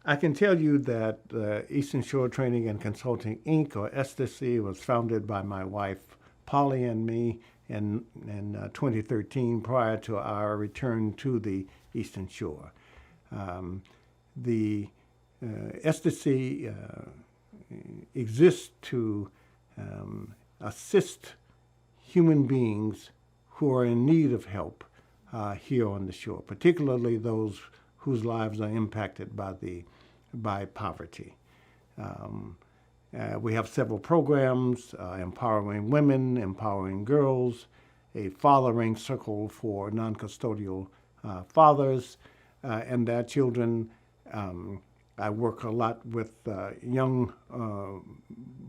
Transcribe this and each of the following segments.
I can tell you that Eastern Shore Training and Consulting, Inc., or ESTACI, was founded by my wife, Polly, and me in 2013 prior to our return to the Eastern Shore. The ESTACI exists to assist human beings who are in need of help here on the shore, particularly those whose lives are impacted by poverty. We have several programs, empowering women, empowering girls, a fathering circle for non-custodial fathers and their children. I work a lot with young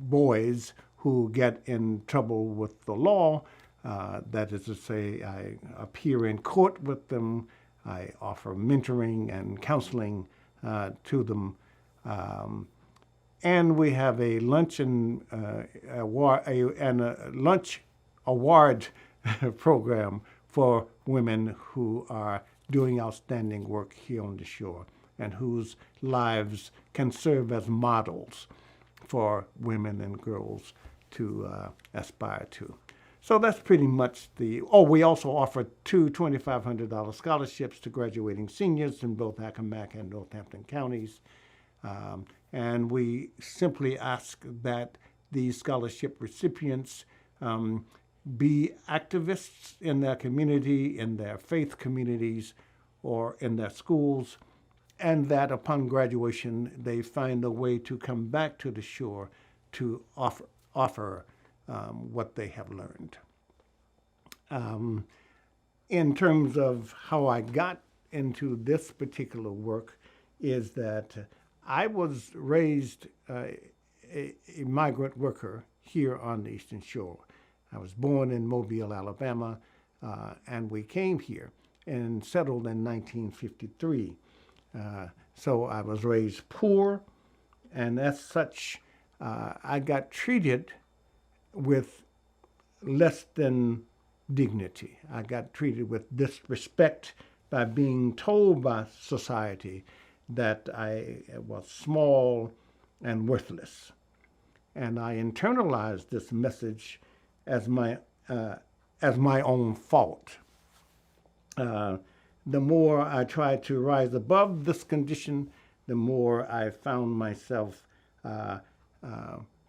boys who get in trouble with the law. That is to say, I appear in court with them. I offer mentoring and counseling to them. And we have a luncheon a lunch award program for women who are doing outstanding work here on the shore and whose lives can serve as models for women and girls to aspire to. So that's pretty much we also offer two $2,500 scholarships to graduating seniors in both Accomack and Northampton counties. And we simply ask that these scholarship recipients be activists in their community, in their faith communities, or in their schools, and that upon graduation they find a way to come back to the shore to offer what they have learned. In terms of how I got into this particular work is that I was raised a migrant worker here on the Eastern Shore. I was born in Mobile, Alabama, and we came here and settled in 1953. So I was raised poor, and as such, I got treated with less than dignity. I got treated with disrespect by being told by society that I was small and worthless. And I internalized this message as my own fault. The more I tried to rise above this condition, the more I found myself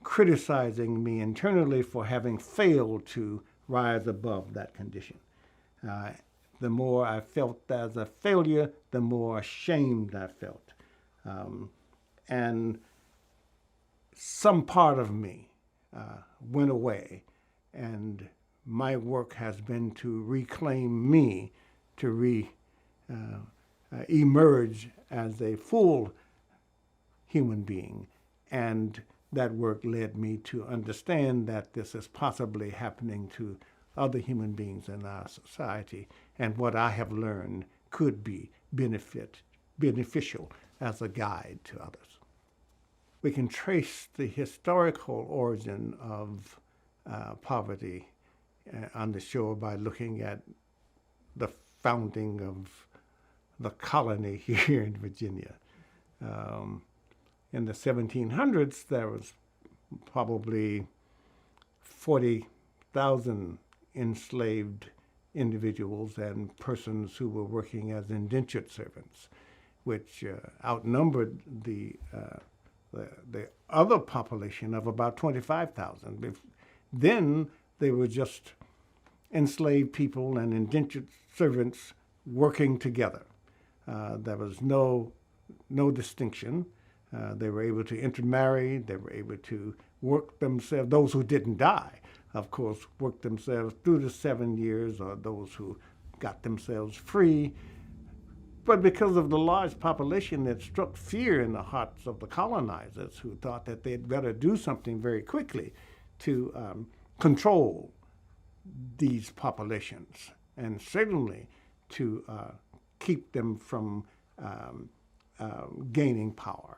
criticizing me internally for having failed to rise above that condition. The more I felt as a failure, the more ashamed I felt. And some part of me went away, and my work has been to reclaim me, to emerge as a full human being. And that work led me to understand that this is possibly happening to other human beings in our society, and what I have learned could be beneficial as a guide to others. We can trace the historical origin of poverty on the shore by looking at the founding of the colony here in Virginia. In the 1700s, there was probably 40,000 enslaved individuals and persons who were working as indentured servants, which outnumbered the other population of about 25,000. Then they were just enslaved people and indentured servants working together. There was no distinction. They were able to intermarry. They were able to work themselves. Those who didn't die, of course, worked themselves through the 7 years, or those who got themselves free. But because of the large population, it struck fear in the hearts of the colonizers, who thought that they'd better do something very quickly to control these populations, and certainly to keep them from gaining power.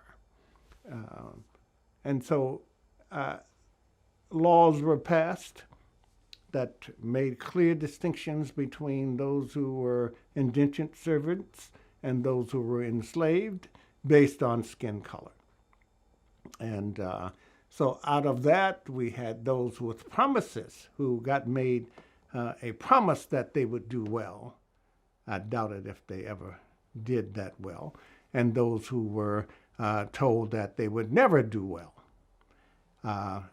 And so laws were passed that made clear distinctions between those who were indentured servants and those who were enslaved, based on skin color. And so out of that, we had those with promises who got made a promise that they would do well. I doubted if they ever did that well. And those who were told that they would never do well.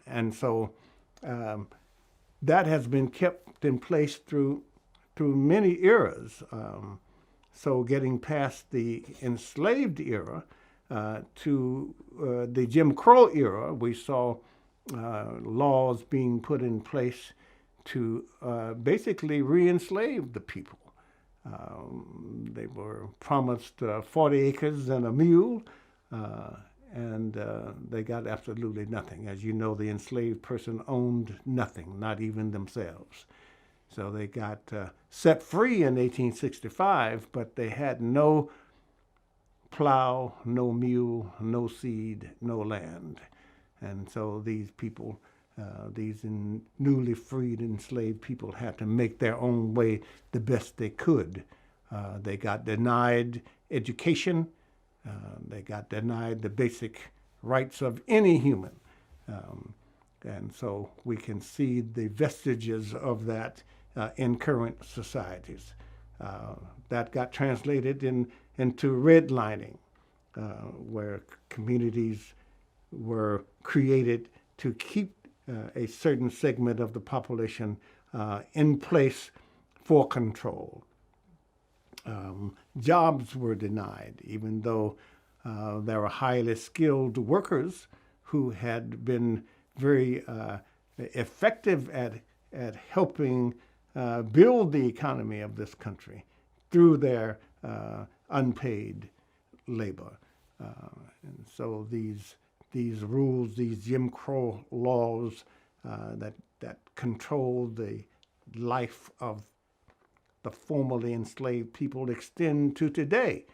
And so that has been kept in place through many eras. So getting past the enslaved era to the Jim Crow era, we saw laws being put in place to basically re-enslave the people. They were promised 40 acres and a mule, and they got absolutely nothing. As you know, the enslaved person owned nothing, not even themselves. So they got set free in 1865, but they had no plow, no mule, no seed, no land. And so these people, these newly freed enslaved people, had to make their own way the best they could. They got denied education. They got denied the basic rights of any human. And so we can see the vestiges of that in current societies. That got translated into redlining, where communities were created to keep a certain segment of the population in place for control. Jobs were denied, even though there were highly skilled workers who had been very effective at helping build the economy of this country through their unpaid labor. And so these rules, these Jim Crow laws that control the life of the formerly enslaved people extend to today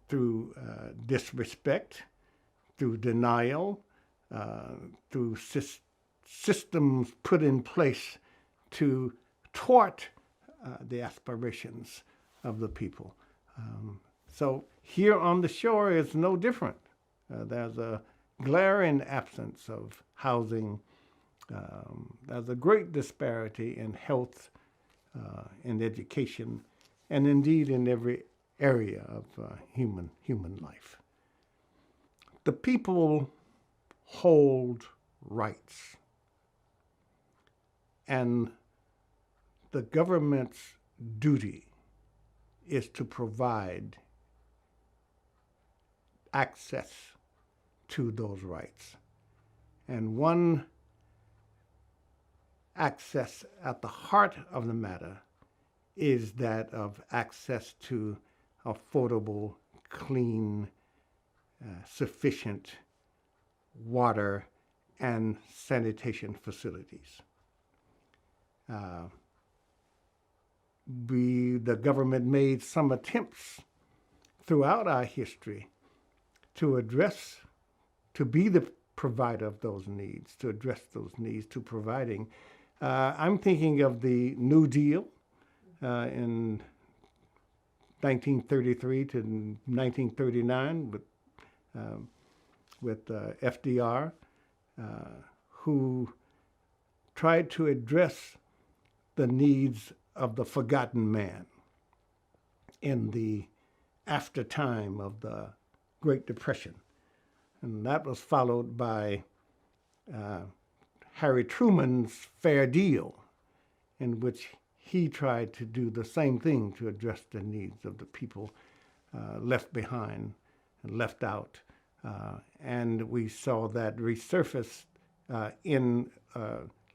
through disrespect, through denial, through systems put in place to thwart the aspirations of the people. So here on the shore is no different. There's a glaring absence of housing. There's a great disparity in health, in education, and indeed in every area of human life. The people hold rights, and the government's duty is to provide access to those rights. And one access at the heart of the matter is that of access to affordable, clean, sufficient water and sanitation facilities. The government made some attempts throughout our history to be the provider of those needs, to address those needs, to providing. I'm thinking of the New Deal in 1933 to 1939 with FDR, who tried to address the needs of the forgotten man in the after time of the Great Depression. And that was followed by Harry Truman's Fair Deal, in which he tried to do the same thing to address the needs of the people left behind and left out. And we saw that resurface in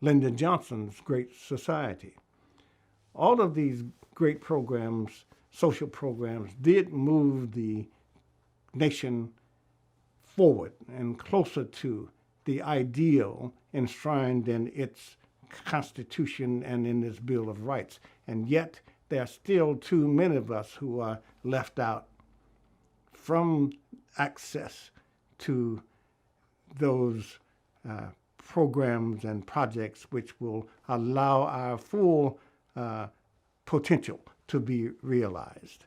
Lyndon Johnson's Great Society. All of these great programs, social programs, did move the nation forward and closer to the ideal enshrined in its Constitution and in its Bill of Rights. And yet there are still too many of us who are left out from access to those programs and projects which will allow our full potential to be realized.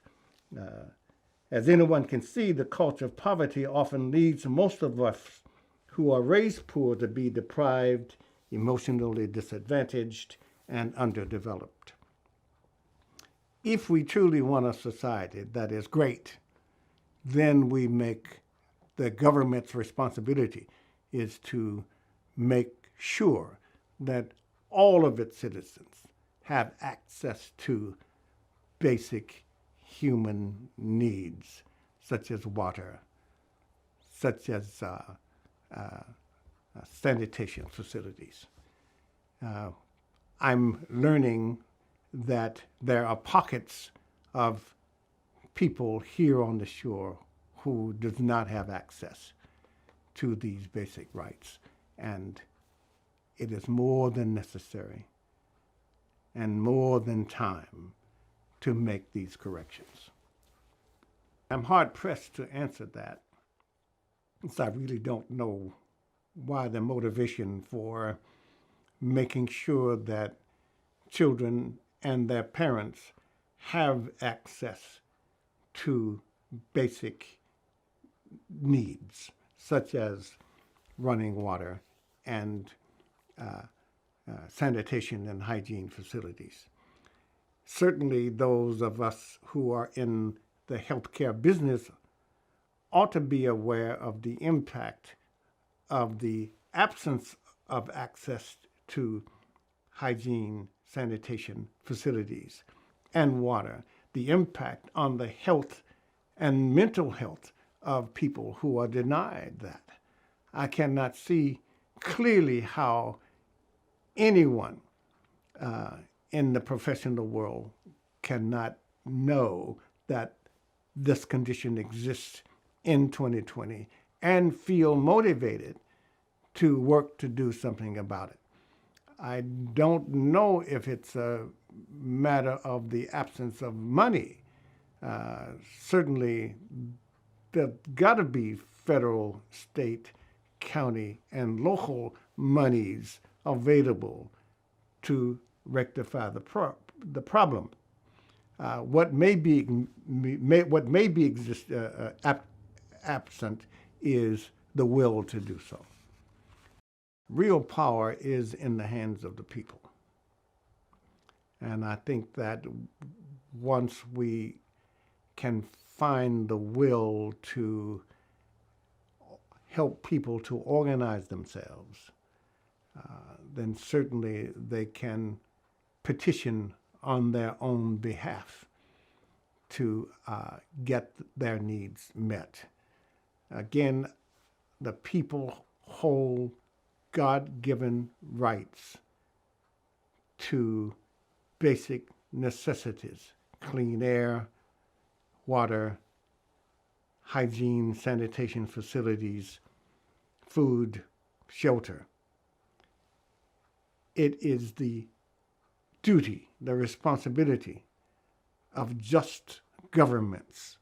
As anyone can see, the culture of poverty often leads most of us who are raised poor to be deprived, emotionally disadvantaged, and underdeveloped. If we truly want a society that is great, then we make the government's responsibility is to make sure that all of its citizens have access to basic human needs, such as water, such as sanitation facilities. I'm learning that there are pockets of people here on the shore who does not have access to these basic rights. And it is more than necessary and more than time to make these corrections. I'm hard-pressed to answer that, since I really don't know why the motivation for making sure that children and their parents have access to basic needs, such as running water and sanitation and hygiene facilities. Certainly those of us who are in the healthcare business ought to be aware of the impact of the absence of access to hygiene, sanitation facilities, and water, the impact on the health and mental health of people who are denied that. I cannot see clearly how anyone in the professional world cannot know that this condition exists in 2020 and feel motivated to work to do something about it. I don't know if it's a matter of the absence of money. Certainly, there's got to be federal, state, county, and local monies available to rectify the problem. What may be absent is the will to do so. Real power is in the hands of the people. And I think that once we can find the will to help people to organize themselves, then certainly they can petition on their own behalf to get their needs met. Again, the people hold God-given rights to basic necessities: clean air, water, hygiene, sanitation facilities, food, shelter. It is the duty, the responsibility of just governments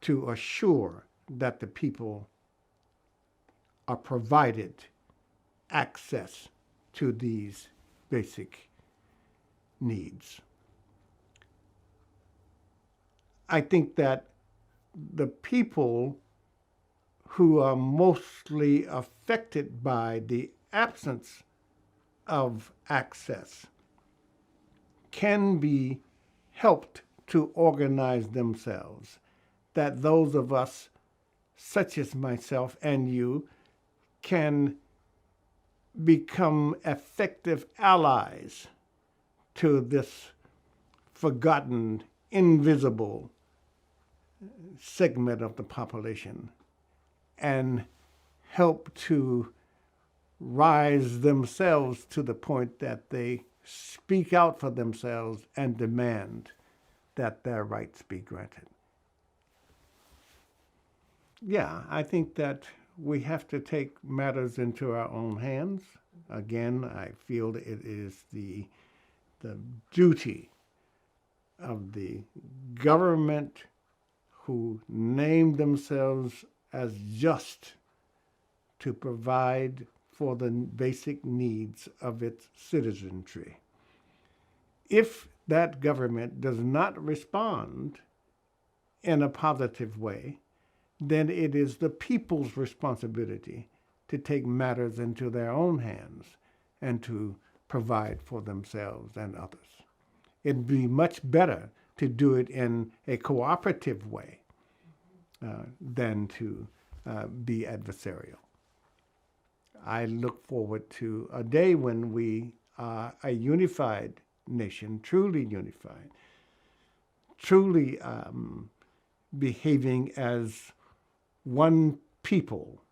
to assure that the people are provided access to these basic needs. I think that the people who are mostly affected by the absence of access can be helped to organize themselves, that those of us, such as myself and you, can become effective allies to this forgotten, invisible segment of the population and help to rise themselves to the point that they speak out for themselves and demand that their rights be granted. Yeah, I think that we have to take matters into our own hands. Again, I feel that it is the duty of the government who named themselves as just to provide for the basic needs of its citizenry. If that government does not respond in a positive way, then it is the people's responsibility to take matters into their own hands and to provide for themselves and others. It'd be much better to do it in a cooperative way than to be adversarial. I look forward to a day when we are a unified nation, truly unified, truly behaving as one people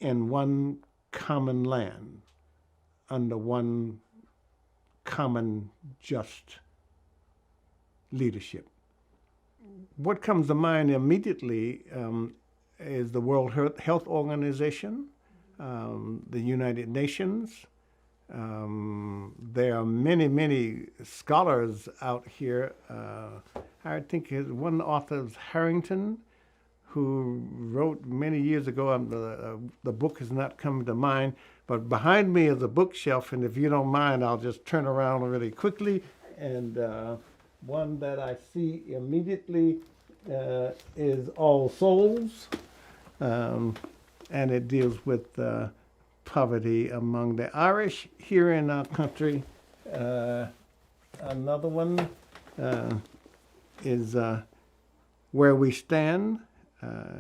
in one common land under one common just leadership. What comes to mind immediately is the World Health Organization, the United Nations. There are many, many scholars out here. I think one author is Harrington, who wrote many years ago, the book is not coming to mind, but behind me is a bookshelf, and if you don't mind, I'll just turn around really quickly. And one that I see immediately is All Souls, and it deals with poverty among the Irish here in our country. Another one is Where We Stand.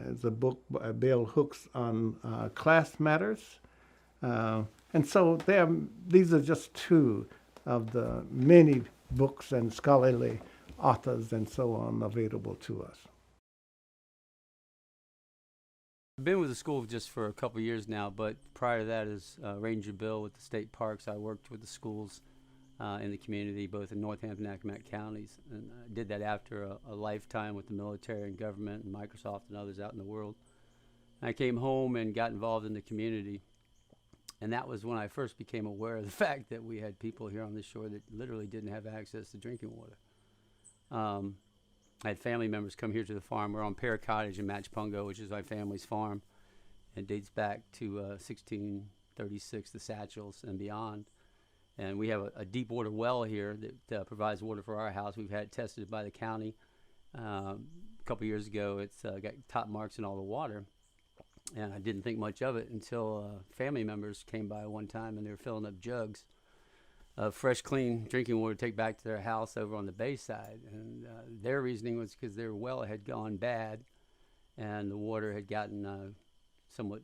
It's a book by Bell Hooks on class matters. And so these are just two of the many books and scholarly authors and so on available to us. I've been with the school just for a couple of years now, but prior to that as Ranger Bill with the state parks, I worked with the schools in the community, both in Northampton and Accomack counties. And I did that after a lifetime with the military and government and Microsoft and others out in the world. I came home and got involved in the community. And that was when I first became aware of the fact that we had people here on the shore that literally didn't have access to drinking water. I had family members come here to the farm. We're on Pear Cottage in Matchpungo, which is my family's farm. It dates back to 1636, the Satchels and beyond. And we have a deep water well here that provides water for our house. We've had it tested by the county. A couple years ago, it's got top marks in all the water. And I didn't think much of it until family members came by one time and they were filling up jugs of fresh, clean drinking water to take back to their house over on the Bayside. And their reasoning was because their well had gone bad and the water had gotten somewhat,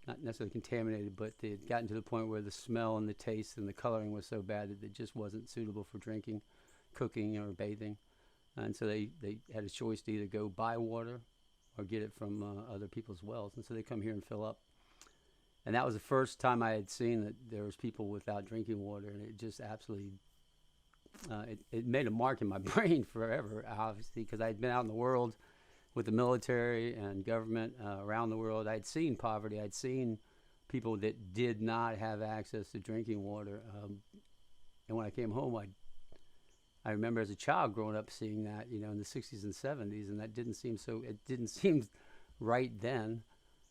not necessarily contaminated, but it had gotten to the point where the smell and the taste and the coloring was so bad that it just wasn't suitable for drinking, cooking, or bathing. And so they had a choice to either go buy water or get it from other people's wells. And so they come here and fill up. And that was the first time I had seen that there was people without drinking water, and it just absolutely, it made a mark in my brain forever, obviously, because I had been out in the world with the military and government around the world. I'd seen poverty. I'd seen people that did not have access to drinking water. And when I came home, I remember as a child growing up seeing that, you know, in the 60s and 70s, and that didn't seem right then.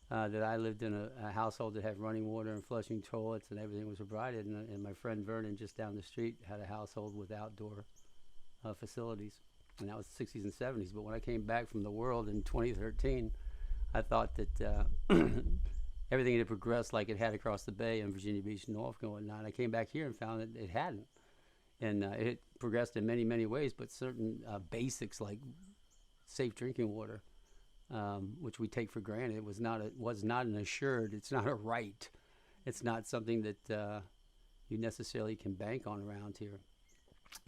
That I lived in a household that had running water and flushing toilets and everything was provided. And my friend Vernon just down the street had a household with outdoor facilities. And that was the 60s and 70s. But when I came back from the world in 2013, I thought that everything had progressed like it had across the bay in Virginia Beach, Norfolk and whatnot. I came back here and found that it hadn't. And it progressed in many, many ways, but certain basics like safe drinking water, which we take for granted, was not an assured. It's not a right. It's not something that you necessarily can bank on around here.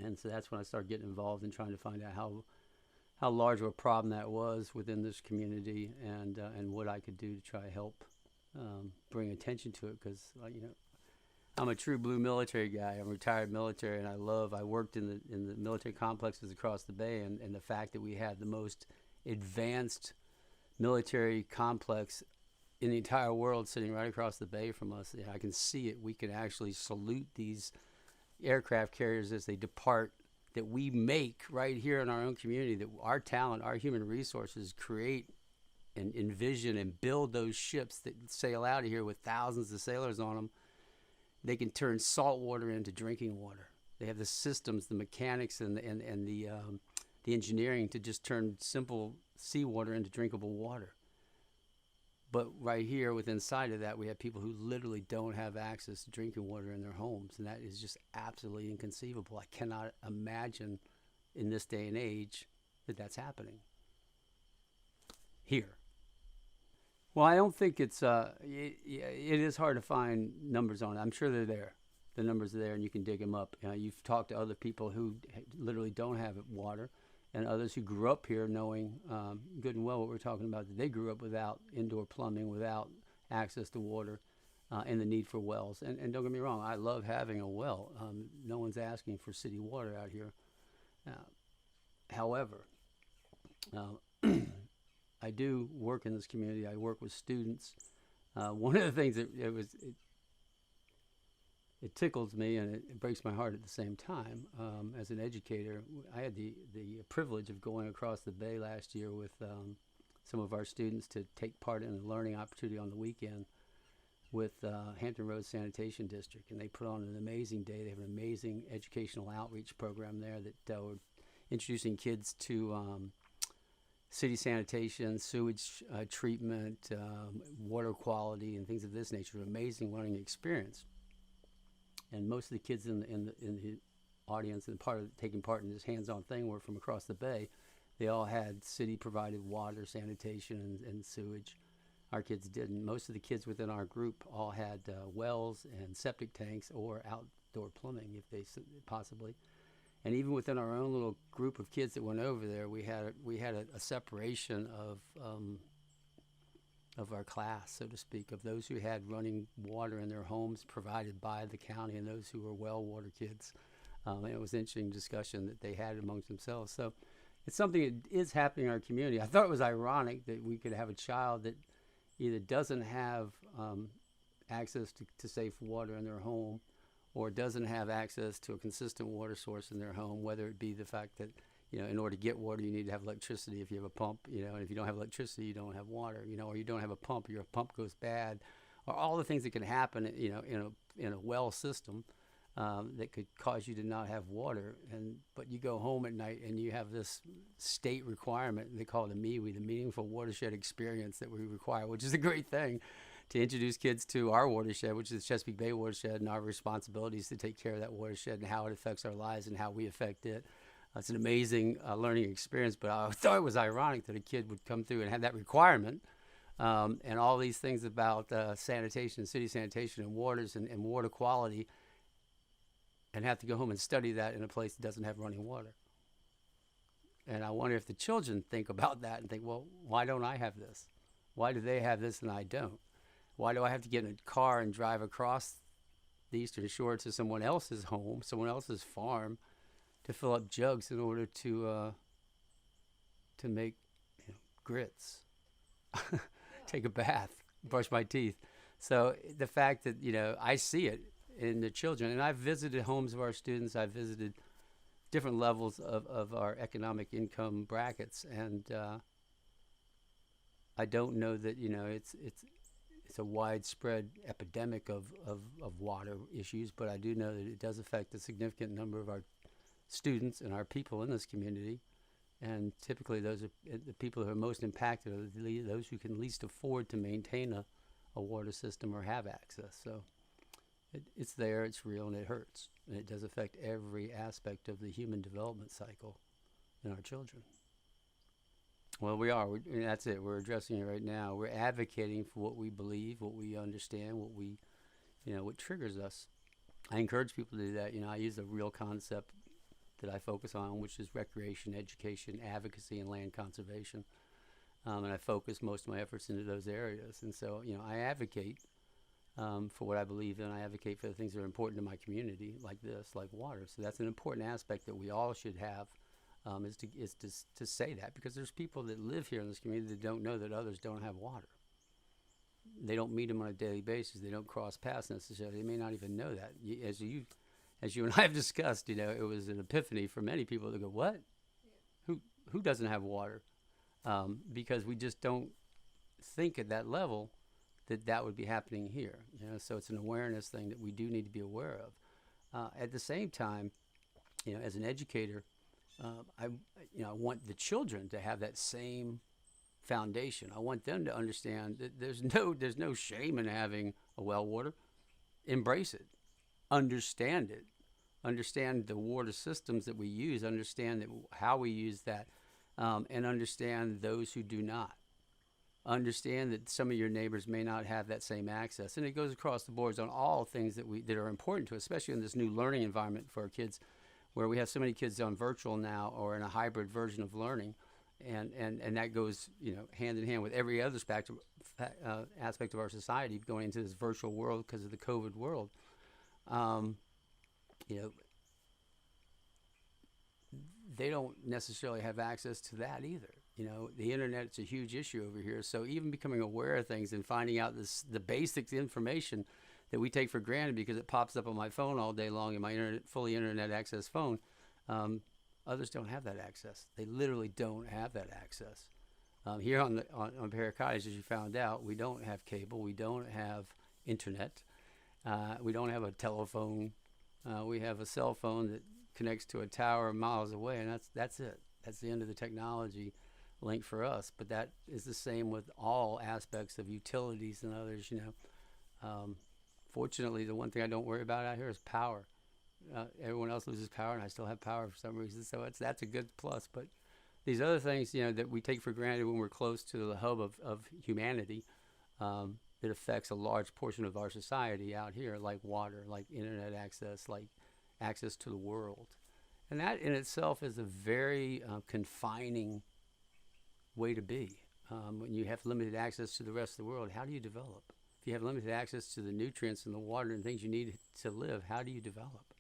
And so that's when I started getting involved in trying to find out how large of a problem that was within this community, and what I could do to try to help bring attention to it. Because I'm a true blue military guy. I'm retired military, and I worked in the military complexes across the bay, and the fact that we have the most advanced military complex in the entire world sitting right across the bay from us. I can see it. We can actually salute these aircraft carriers as they depart, that we make right here in our own community, that our talent, our human resources create and envision and build those ships that sail out of here with thousands of sailors on them. They can turn salt water into drinking water. They have the systems, the mechanics, and the the engineering to just turn simple seawater into drinkable water. But right here, within sight of that, we have people who literally don't have access to drinking water in their homes, and that is just absolutely inconceivable. I cannot imagine in this day and age that that's happening here. Well, I don't think it's it is hard to find numbers on it. I'm sure they're there. The numbers are there, and you can dig them up. You've talked to other people who literally don't have water, and others who grew up here knowing good and well what we're talking about, that they grew up without indoor plumbing, without access to water, and the need for wells. And don't get me wrong, I love having a well. No one's asking for city water out here. However, I do work in this community. I work with students. One of the things that it tickles me and it breaks my heart at the same time. As an educator, I had the privilege of going across the bay last year with some of our students to take part in a learning opportunity on the weekend with Hampton Roads Sanitation District, and they put on an amazing day. They have an amazing educational outreach program there that were introducing kids to city sanitation, sewage treatment, water quality, and things of this nature. An amazing learning experience. And most of the kids in the audience and taking part in this hands-on thing were from across the bay. They all had city-provided water, sanitation, and sewage. Our kids didn't. Most of the kids within our group all had wells and septic tanks or outdoor plumbing, if they possibly. And even within our own little group of kids that went over there, we had a separation of our class, so to speak, of those who had running water in their homes provided by the county and those who were well water kids. And it was an interesting discussion that they had amongst themselves. So it's something that is happening in our community. I thought it was ironic that we could have a child that either doesn't have access to safe water in their home, or doesn't have access to a consistent water source in their home, whether it be the fact that, in order to get water, you need to have electricity. If you have a pump, and if you don't have electricity, you don't have water, or you don't have a pump, your pump goes bad, or all the things that can happen, in a well system that could cause you to not have water. But you go home at night and you have this state requirement. They call it the MIWI, the Meaningful Watershed Experience, that we require, which is a great thing, to introduce kids to our watershed, which is the Chesapeake Bay watershed, and our responsibilities to take care of that watershed and how it affects our lives and how we affect it. It's an amazing learning experience, but I thought it was ironic that a kid would come through and have that requirement and all these things about sanitation, city sanitation, and waters and water quality, and have to go home and study that in a place that doesn't have running water. And I wonder if the children think about that and think, well, why don't I have this? Why do they have this and I don't? Why do I have to get in a car and drive across the Eastern Shore to someone else's home, someone else's farm, to fill up jugs in order to make grits, take a bath, brush my teeth? So the fact that, I see it in the children, and I've visited homes of our students, I've visited different levels of our economic income brackets, and I don't know that, it's a widespread epidemic of water issues, but I do know that it does affect a significant number of our students and our people in this community. And typically those are the people who are most impacted are those who can least afford to maintain a water system or have access. So it's there, it's real, and it hurts. And it does affect every aspect of the human development cycle in our children. Well, and that's it. We're addressing it right now. We're advocating for what we believe, what we understand, what triggers us. I encourage people to do that. I use a real concept that I focus on, which is recreation, education, advocacy, and land conservation. And I focus most of my efforts into those areas. And so, I advocate for what I believe in. I advocate for the things that are important to my community, like this, like water. So that's an important aspect that we all should have. Is to say that, because there's people that live here in this community that don't know that others don't have water. They don't meet them on a daily basis. They don't cross paths necessarily. They may not even know that. As you and I have discussed, it was an epiphany for many people to go, what? Who doesn't have water? Because we just don't think at that level that would be happening here. So it's an awareness thing that we do need to be aware of. At the same time, as an educator, I I want the children to have that same foundation. I want them to understand that there's no shame in having a well water. Embrace it, understand it, understand the water systems that we use, understand how we use that, and understand those who do not. Understand that some of your neighbors may not have that same access, and it goes across the boards on all things that are important to us, especially in this new learning environment for our kids, where we have so many kids on virtual now or in a hybrid version of learning, and that goes hand in hand with every other aspect of our society going into this virtual world because of the COVID world. You know, they don't necessarily have access to that either. The internet's a huge issue over here. So even becoming aware of things and finding out the basic information that we take for granted because it pops up on my phone all day long in my fully internet access phone, others don't have that access. They literally don't have that access. Here on Bear Cottage, as you found out, we don't have cable. We don't have internet. We don't have a telephone. We have a cell phone that connects to a tower miles away, and that's it. That's the end of the technology link for us. But that is the same with all aspects of utilities and others. Fortunately, the one thing I don't worry about out here is power. Everyone else loses power, and I still have power for some reason. So that's a good plus. But these other things, that we take for granted when we're close to the hub of humanity, that affects a large portion of our society out here, like water, like internet access, like access to the world. And that in itself is a very confining way to be. When you have limited access to the rest of the world, how do you develop? If you have limited access to the nutrients and the water and things you need to live, how do you develop?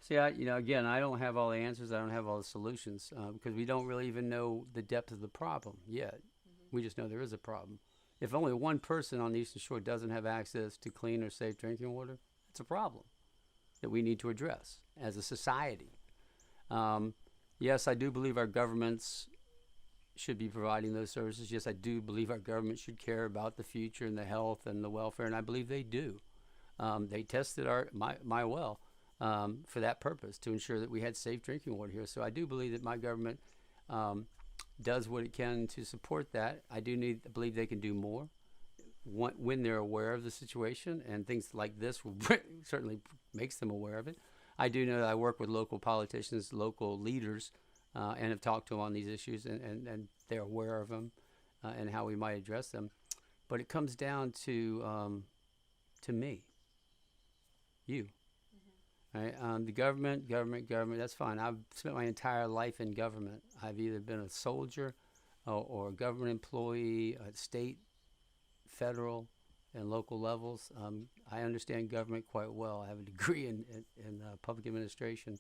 See, again, I don't have all the answers. I don't have all the solutions because we don't really even know the depth of the problem yet. Mm-hmm. We just know there is a problem. If only one person on the Eastern Shore doesn't have access to clean or safe drinking water, it's a problem that we need to address as a society. Yes, I do believe our governments should be providing those services. Yes, I do believe our government should care about the future and the health and the welfare, and I believe they do. They tested my well for that purpose, to ensure that we had safe drinking water here. So I do believe that my government does what it can to support that. I believe they can do more when they're aware of the situation, and things like this will certainly makes them aware of it. I do know that I work with local politicians, local leaders, and have talked to them on these issues, and they're aware of them and how we might address them. But it comes down to me, you. Right? The government, that's fine. I've spent my entire life in government. I've either been a soldier or a government employee at state, federal, and local levels. I understand government quite well. I have a degree in public administration.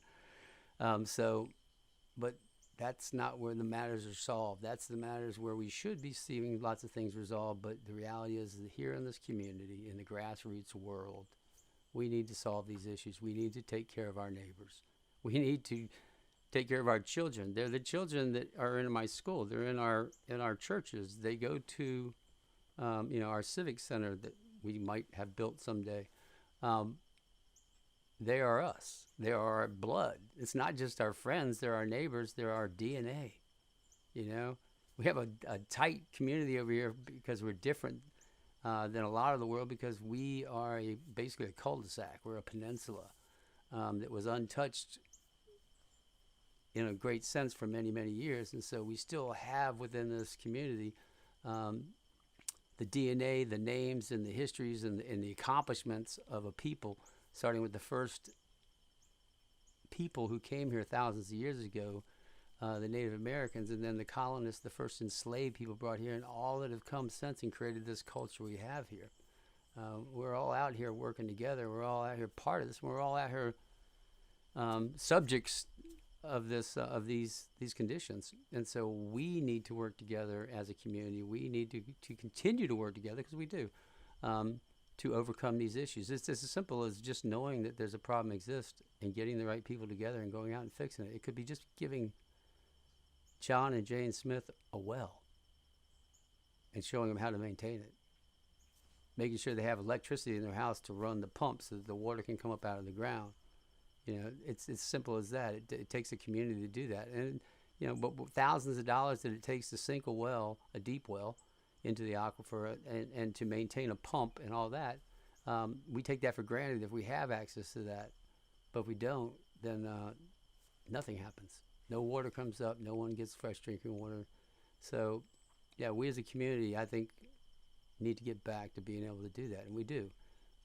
But that's not where the matters are solved. That's the matters where we should be seeing lots of things resolved. But the reality is that here in this community, in the grassroots world, we need to solve these issues. We need to take care of our neighbors. We need to take care of our children. They're the children that are in my school. They're in our churches. They go to our civic center that we might have built someday. They are us. They are our blood. It's not just our friends. They're our neighbors. They're our DNA. We have a tight community over here because we're different than a lot of the world, because we are basically a cul-de-sac. We're a peninsula that was untouched in a great sense for many, many years. And so we still have within this community the DNA, the names, and the histories and the accomplishments of a people, starting with the first people who came here thousands of years ago, the Native Americans, and then the colonists, the first enslaved people brought here, and all that have come since and created this culture we have here. We're all out here working together. We're all out here part of this. We're all out here subjects of these conditions, and so we need to work together as a community. We need to continue to work together, because we do, to overcome these issues. It's as simple as just knowing that there's a problem exists and getting the right people together and going out and fixing it. It could be just giving John and Jane Smith a well and showing them how to maintain it, making sure they have electricity in their house to run the pump so that the water can come up out of the ground, It's as simple as that. It takes a community to do that, and but thousands of dollars that it takes to sink a well, a deep well, into the aquifer, and to maintain a pump and all that, we take that for granted if we have access to that. But if we don't, then nothing happens. No water comes up. No one gets fresh drinking water. So, yeah, we as a community, I think, need to get back to being able to do that, and we do.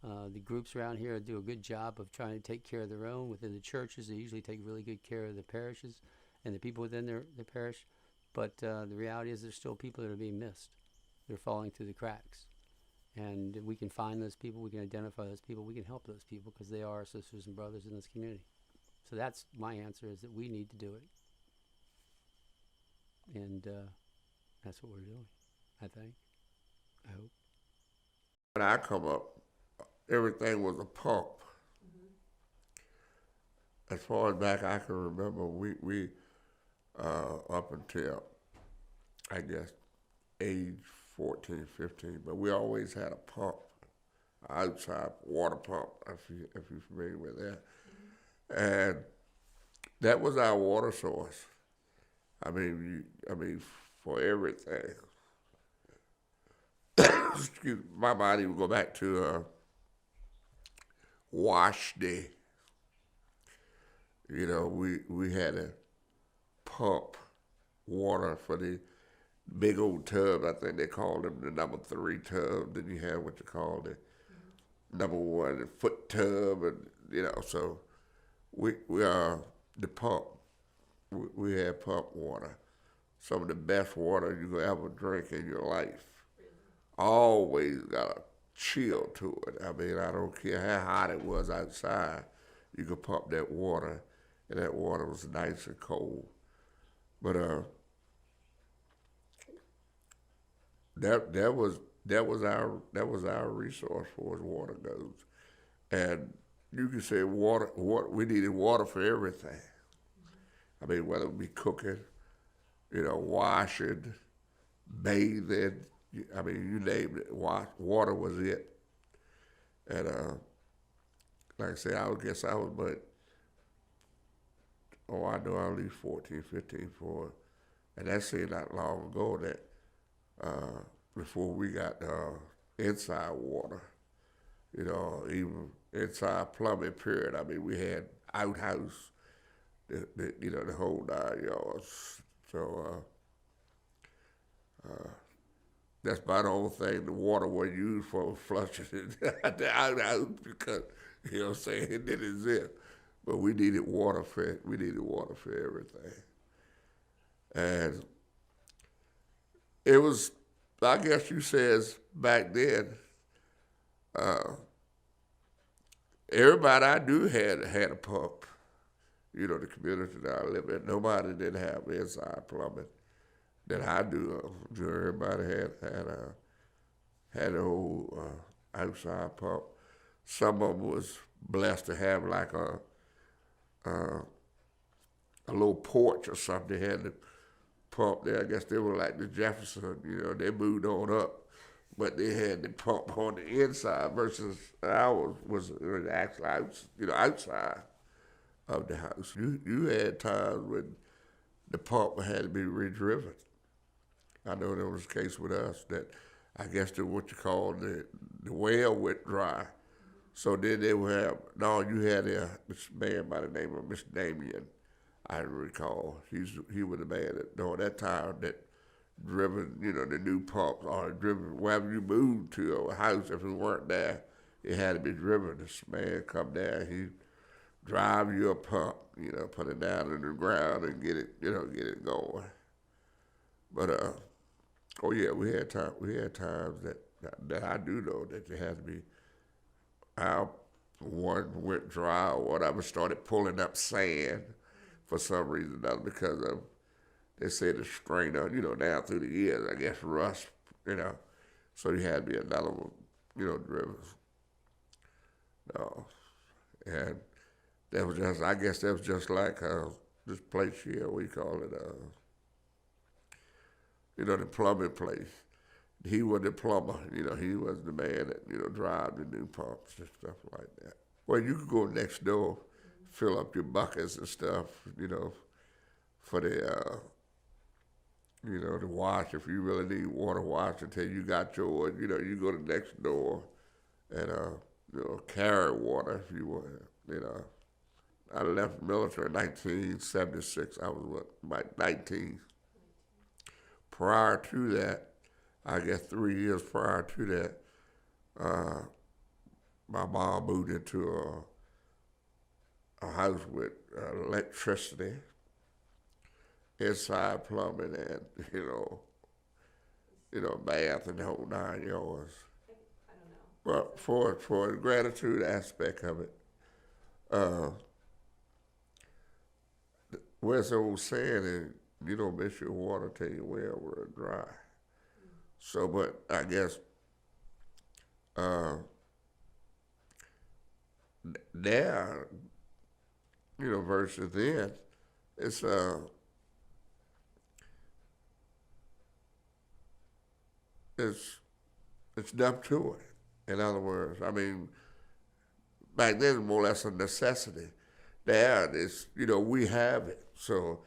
The groups around here do a good job of trying to take care of their own. Within the churches, they usually take really good care of the parishes and the people within their parish. But the reality is there's still people that are being missed. They're falling through the cracks. And we can find those people. We can identify those people. We can help those people because they are our sisters and brothers in this community. So that's my answer, is that we need to do it. And that's what we're doing, I think. I hope. When I come up, everything was a pump. As far as back I can remember, we up until, I guess, age 14, 15, but we always had a pump, outside water pump, if you're familiar with that. And that was our water source. I mean, for everything. Excuse me, my body would go back to wash day. We had to pump water for the big old tub. I think they called them the number 3 tub. Then you had what you call the number 1 foot tub, and so we are the pump. We had pump water, some of the best water you could ever drink in your life. Always got a chill to it. I mean, I don't care how hot it was outside, you could pump that water, and that water was nice and cold. But that was our resource for as water goes, and you can say water. We needed water for everything. I mean, whether it be cooking, washing, bathing. I mean, you name it. Water was it. And like I said, I guess I was, I know I was at least 14, 15 for it. And that seemed not long ago that before we got inside water, even inside plumbing period. I mean, we had outhouse, the whole 9 yards. So that's about the whole thing the water was used for, flushing it the outhouse, because, what I'm saying, it didn't exist. But we needed water for it. We needed water for everything. And it was, I guess you says back then, everybody I knew had a pump. The community that I live in, nobody didn't have inside plumbing that I knew of. Everybody had an old outside pump. Some of them was blessed to have like a little porch or something. They had the pump there. I guess they were like the Jefferson, they moved on up. But they had the pump on the inside versus ours was actually outside of the house. You had times when the pump had to be redriven. I know that was the case with us, that I guess what you call the well went dry. So then they would have, you had this man by the name of Mr. Damien, I recall. He was the man that, during that time, that driven, the new pumps, or driven wherever you moved to a house, if it weren't there, it had to be driven. This man come down, he drive you a pump, put it down in the ground and get it going. But we had times that I do know that there had to be, our one went dry or whatever, started pulling up sand for some reason or another, because of, they said the strainer, down through the years, I guess rust, so you had to be another one, driven. No, and that was just, I guess that was just like this place here, we call it, the plumbing place. He was the plumber, he was the man that, drive the new pumps and stuff like that. Well, you could go next door, fill up your buckets and stuff, for the, to wash. If you really need water wash until you got yours, you go to the next door and, carry water if you want, I left the military in 1976. I was, about 19. Prior to that, I guess 3 years prior to that, my mom moved into a house with electricity, inside plumbing, and bath and the whole 9 yards. But for the gratitude aspect of it, where's the old saying is, you don't miss your water till your well run dry. So, but I guess now, versus then, it's done to it. In other words, I mean, back then it was more or less a necessity. Now it's, we have it, so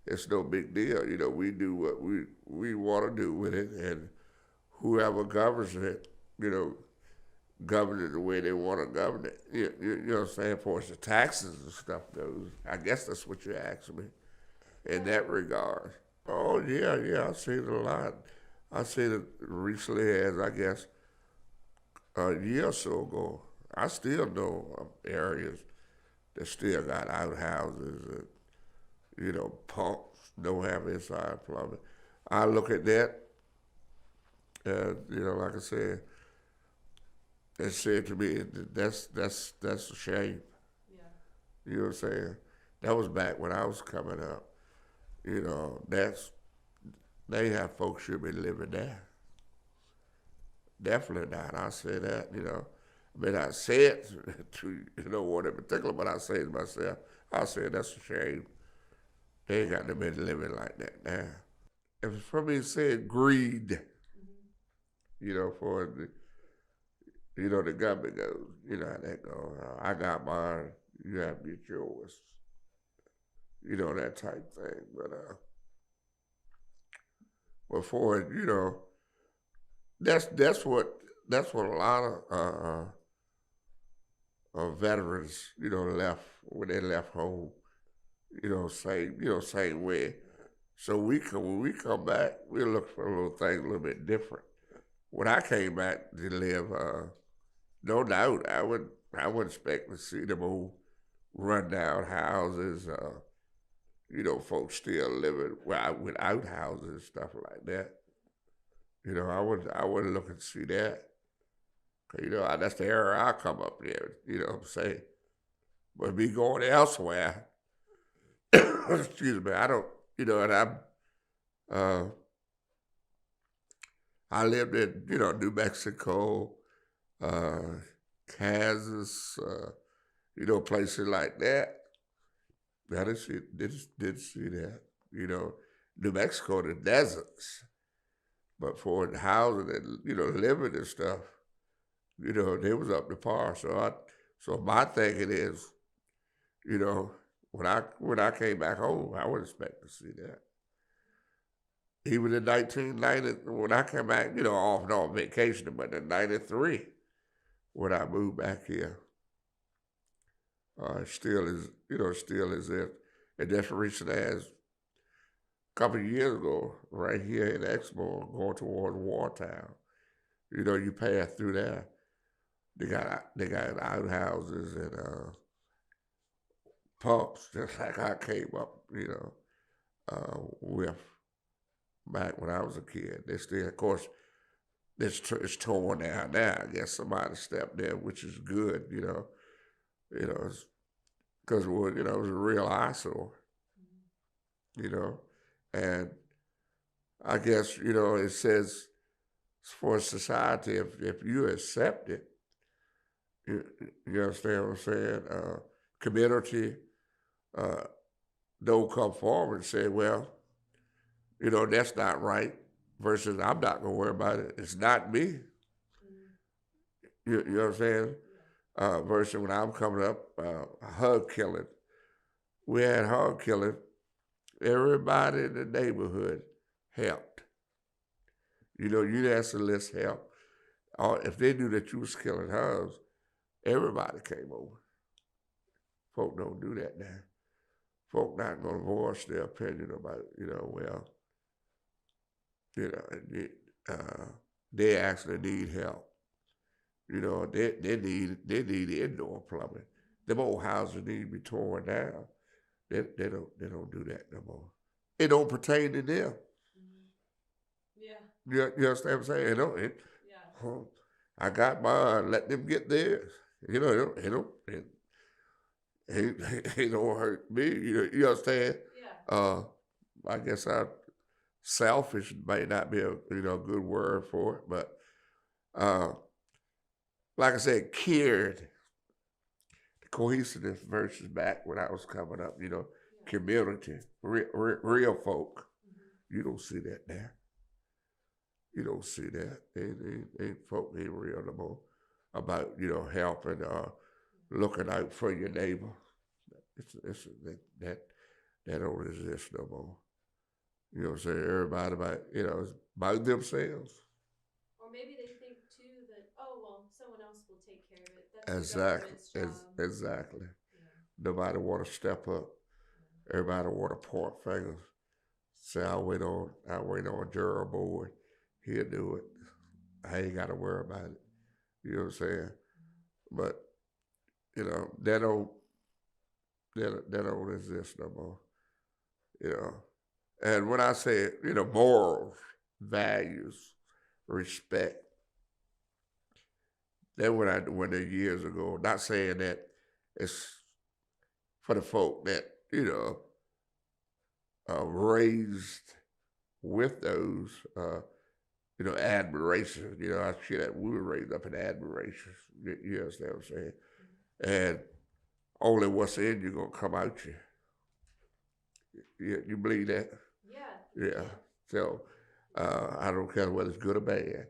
it's no big deal. We do what we want to do with it, and whoever governs it, govern it the way they want to govern it. You know what I'm saying? For as the taxes and stuff goes, I guess that's what you're asking me in that regard. Oh, yeah, I've seen it a lot. I've seen it recently as, I guess, a year or so ago. I still know areas that still got outhouses and, pumps, don't have inside plumbing. I look at that, and, like I said, it said to me, that's a shame. Yeah. You know what I'm saying? That was back when I was coming up. They have folks should be living there. Definitely not. I say that, I mean, I say it to no one in particular, but I say it myself. I say that's a shame. They ain't got to be living like that now. If it's for me saying greed, for the government goes, how that goes. I got mine, you have to get yours. That type thing. But for it, that's what a lot of veterans, left when they left home. Same way. So when we come back, we look for a little thing a little bit different. When I came back to live, no doubt, I would expect to see them old rundown houses. Folks still living without houses and stuff like that. I would look and see that. That's the area I come up there. What I'm saying. But me going elsewhere, excuse me, I don't. And I lived in New Mexico, Kansas, places like that. I didn't see that. New Mexico, the deserts. But for the housing and, living and stuff, they was up to par. So my thinking is, when I came back home, I would expect to see that. Even in 1990, when I came back, off and on vacation, but in 93, when I moved back here, still is it. And just recent as a couple of years ago, right here in Expo, going toward Wartown, you pass through there. They got outhouses and pumps, just like I came up, with back when I was a kid. They still, of course, it's torn down now. I guess somebody stepped there, which is good, because it was a real eyesore, and I guess, it says for society, if you accept it, you understand what I'm saying? Community don't come forward and say, well, that's not right, versus I'm not going to worry about it. It's not me. You know what I'm saying? Versus when I'm coming up, hug killing we had hog killing, everybody in the neighborhood helped. You know, you'd ask the list help. Or if they knew that you was killing hogs, everybody came over. Folk don't do that now. Folk not gonna voice their opinion about, they actually need help. They need indoor plumbing. Them old houses need to be torn down. They don't do that no more. It don't pertain to them. Yeah. You understand what I'm saying? I got mine. Let them get theirs. It don't hurt me. You understand? Yeah. I guess selfish might not be a good word for it, but like I said, cared. The cohesiveness versus back when I was coming up. Community, real folk. Mm-hmm. You don't see that now. You don't see that. They folk ain't real no more about helping, looking out for your neighbor. That don't exist no more. You know what I'm saying? Everybody it's about themselves. Or maybe they think too that, oh well, someone else will take care of it. That's the government's job. Exactly. Yeah. Nobody want to step up. Everybody want to point fingers. Say I'll wait on Gerald board. He'll do it. I ain't got to worry about it. You know what I'm saying? But that don't exist no more. And when I say morals, values, respect, that when they years ago. Not saying that it's for the folk that raised with those. Admiration. I see that we were raised up in admiration. You understand what I'm saying? And only what's in you gonna come out you. You believe that? Yeah. Yeah. So I don't care whether it's good or bad.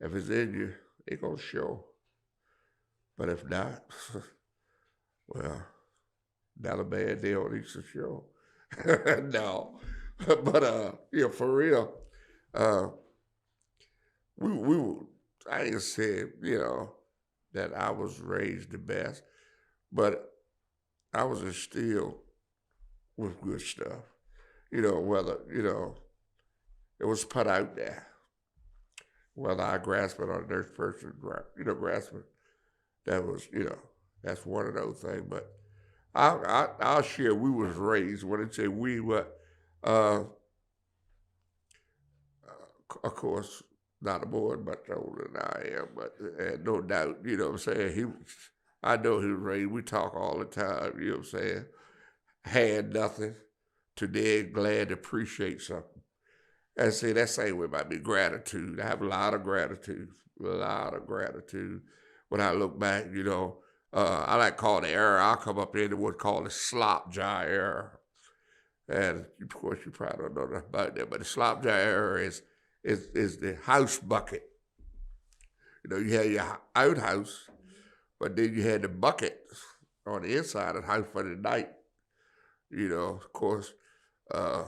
If it's in you, it's gonna show. But if not, well, not a bad deal needs to show. No. But for real, I ain't said, that I was raised the best, but I was instilled with good stuff. Whether, it was put out there. Whether I grasp it or there's person, grasp it, that was, that's one of those things. But I'll share, we was raised, when I say we, what, of course, not a boy much older than I am, but no doubt, what I'm saying, I know he was raised, we talk all the time, what I'm saying, had nothing, today glad to appreciate something. And see, that same way about me, gratitude. I have a lot of gratitude. When I look back, I like to call the era, I'll come up into what's called the slop jar era. And of course, you probably don't know nothing about that, but the slop jar era is the house bucket. You had your outhouse, but then you had the bucket on the inside of the house for the night. Of course, the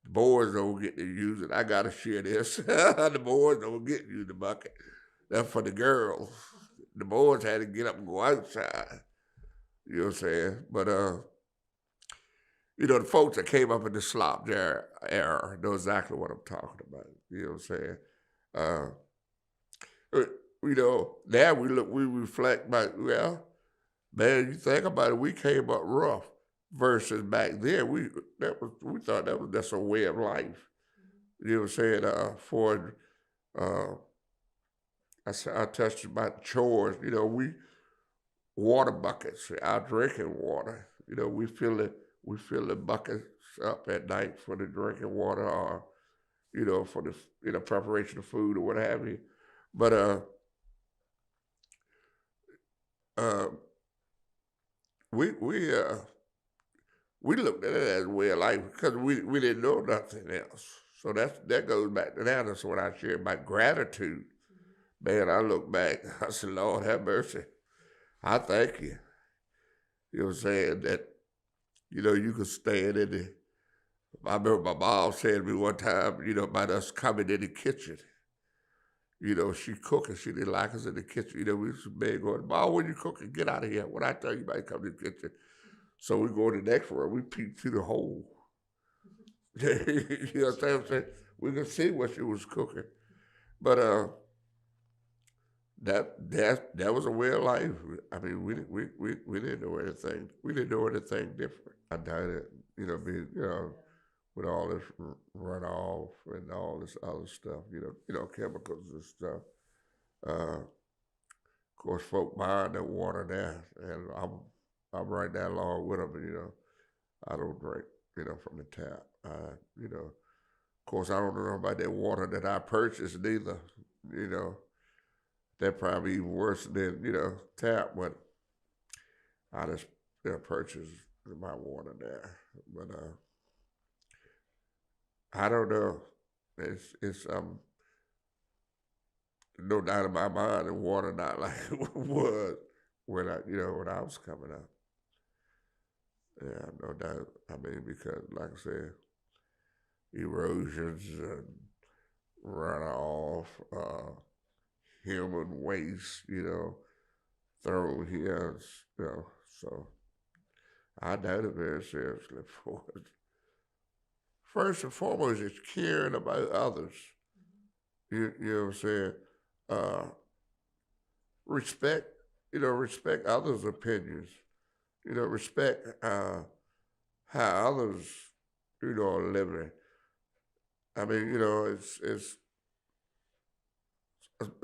boys don't get to use it. I got to share this. The boys don't get to use the bucket. That's for the girls. The boys had to get up and go outside. You know what I'm saying? But, the folks that came up in the slop jar era know exactly what I'm talking about. You know what I'm saying? Now we reflect back, well, man, you think about it, we came up rough versus back then, we thought that was just a way of life. You know what I'm saying? I touched about chores, we water buckets, our drinking water, we fill the buckets up at night for the drinking water or, for the preparation of food or what have you. But we looked at it as a way of life because we didn't know nothing else. So that goes back to that. That's what I share about gratitude. Man, I look back, I said, Lord have mercy. I thank you. You know what I'm saying? That You know, you could stand in the. I remember my mom saying to me one time, you know, about us coming in the kitchen. You know, she cooking. She didn't like us in the kitchen. You know, we was big going, Mom, when you cooking, get out of here. When I tell you, might come to the kitchen. So we go in the next room. We peek through the hole. You know what I'm saying? We could see what she was cooking. But that was a way of life. I mean, we didn't know anything. We didn't know anything different. I doubt it. You know, being with all this runoff and all this other stuff. You know, chemicals and stuff. Of course, folk buying that water there, and I'm right there along with them. You know, I don't drink. You know, from the tap. You know, of course, I don't know about that water that I purchased neither. You know. That probably even worse than, you know, tap, but I just purchased my water there. But I don't know. It's no doubt in my mind the water not like it was when I was coming up. Yeah, no doubt. I mean, because like I said, erosions and runoff, human waste, you know, thrown here, you know, so I doubt it very seriously for it. First and foremost, it's caring about others. You know what I'm saying? Respect, respect others' opinions. You know, respect how others, are living. I mean, it's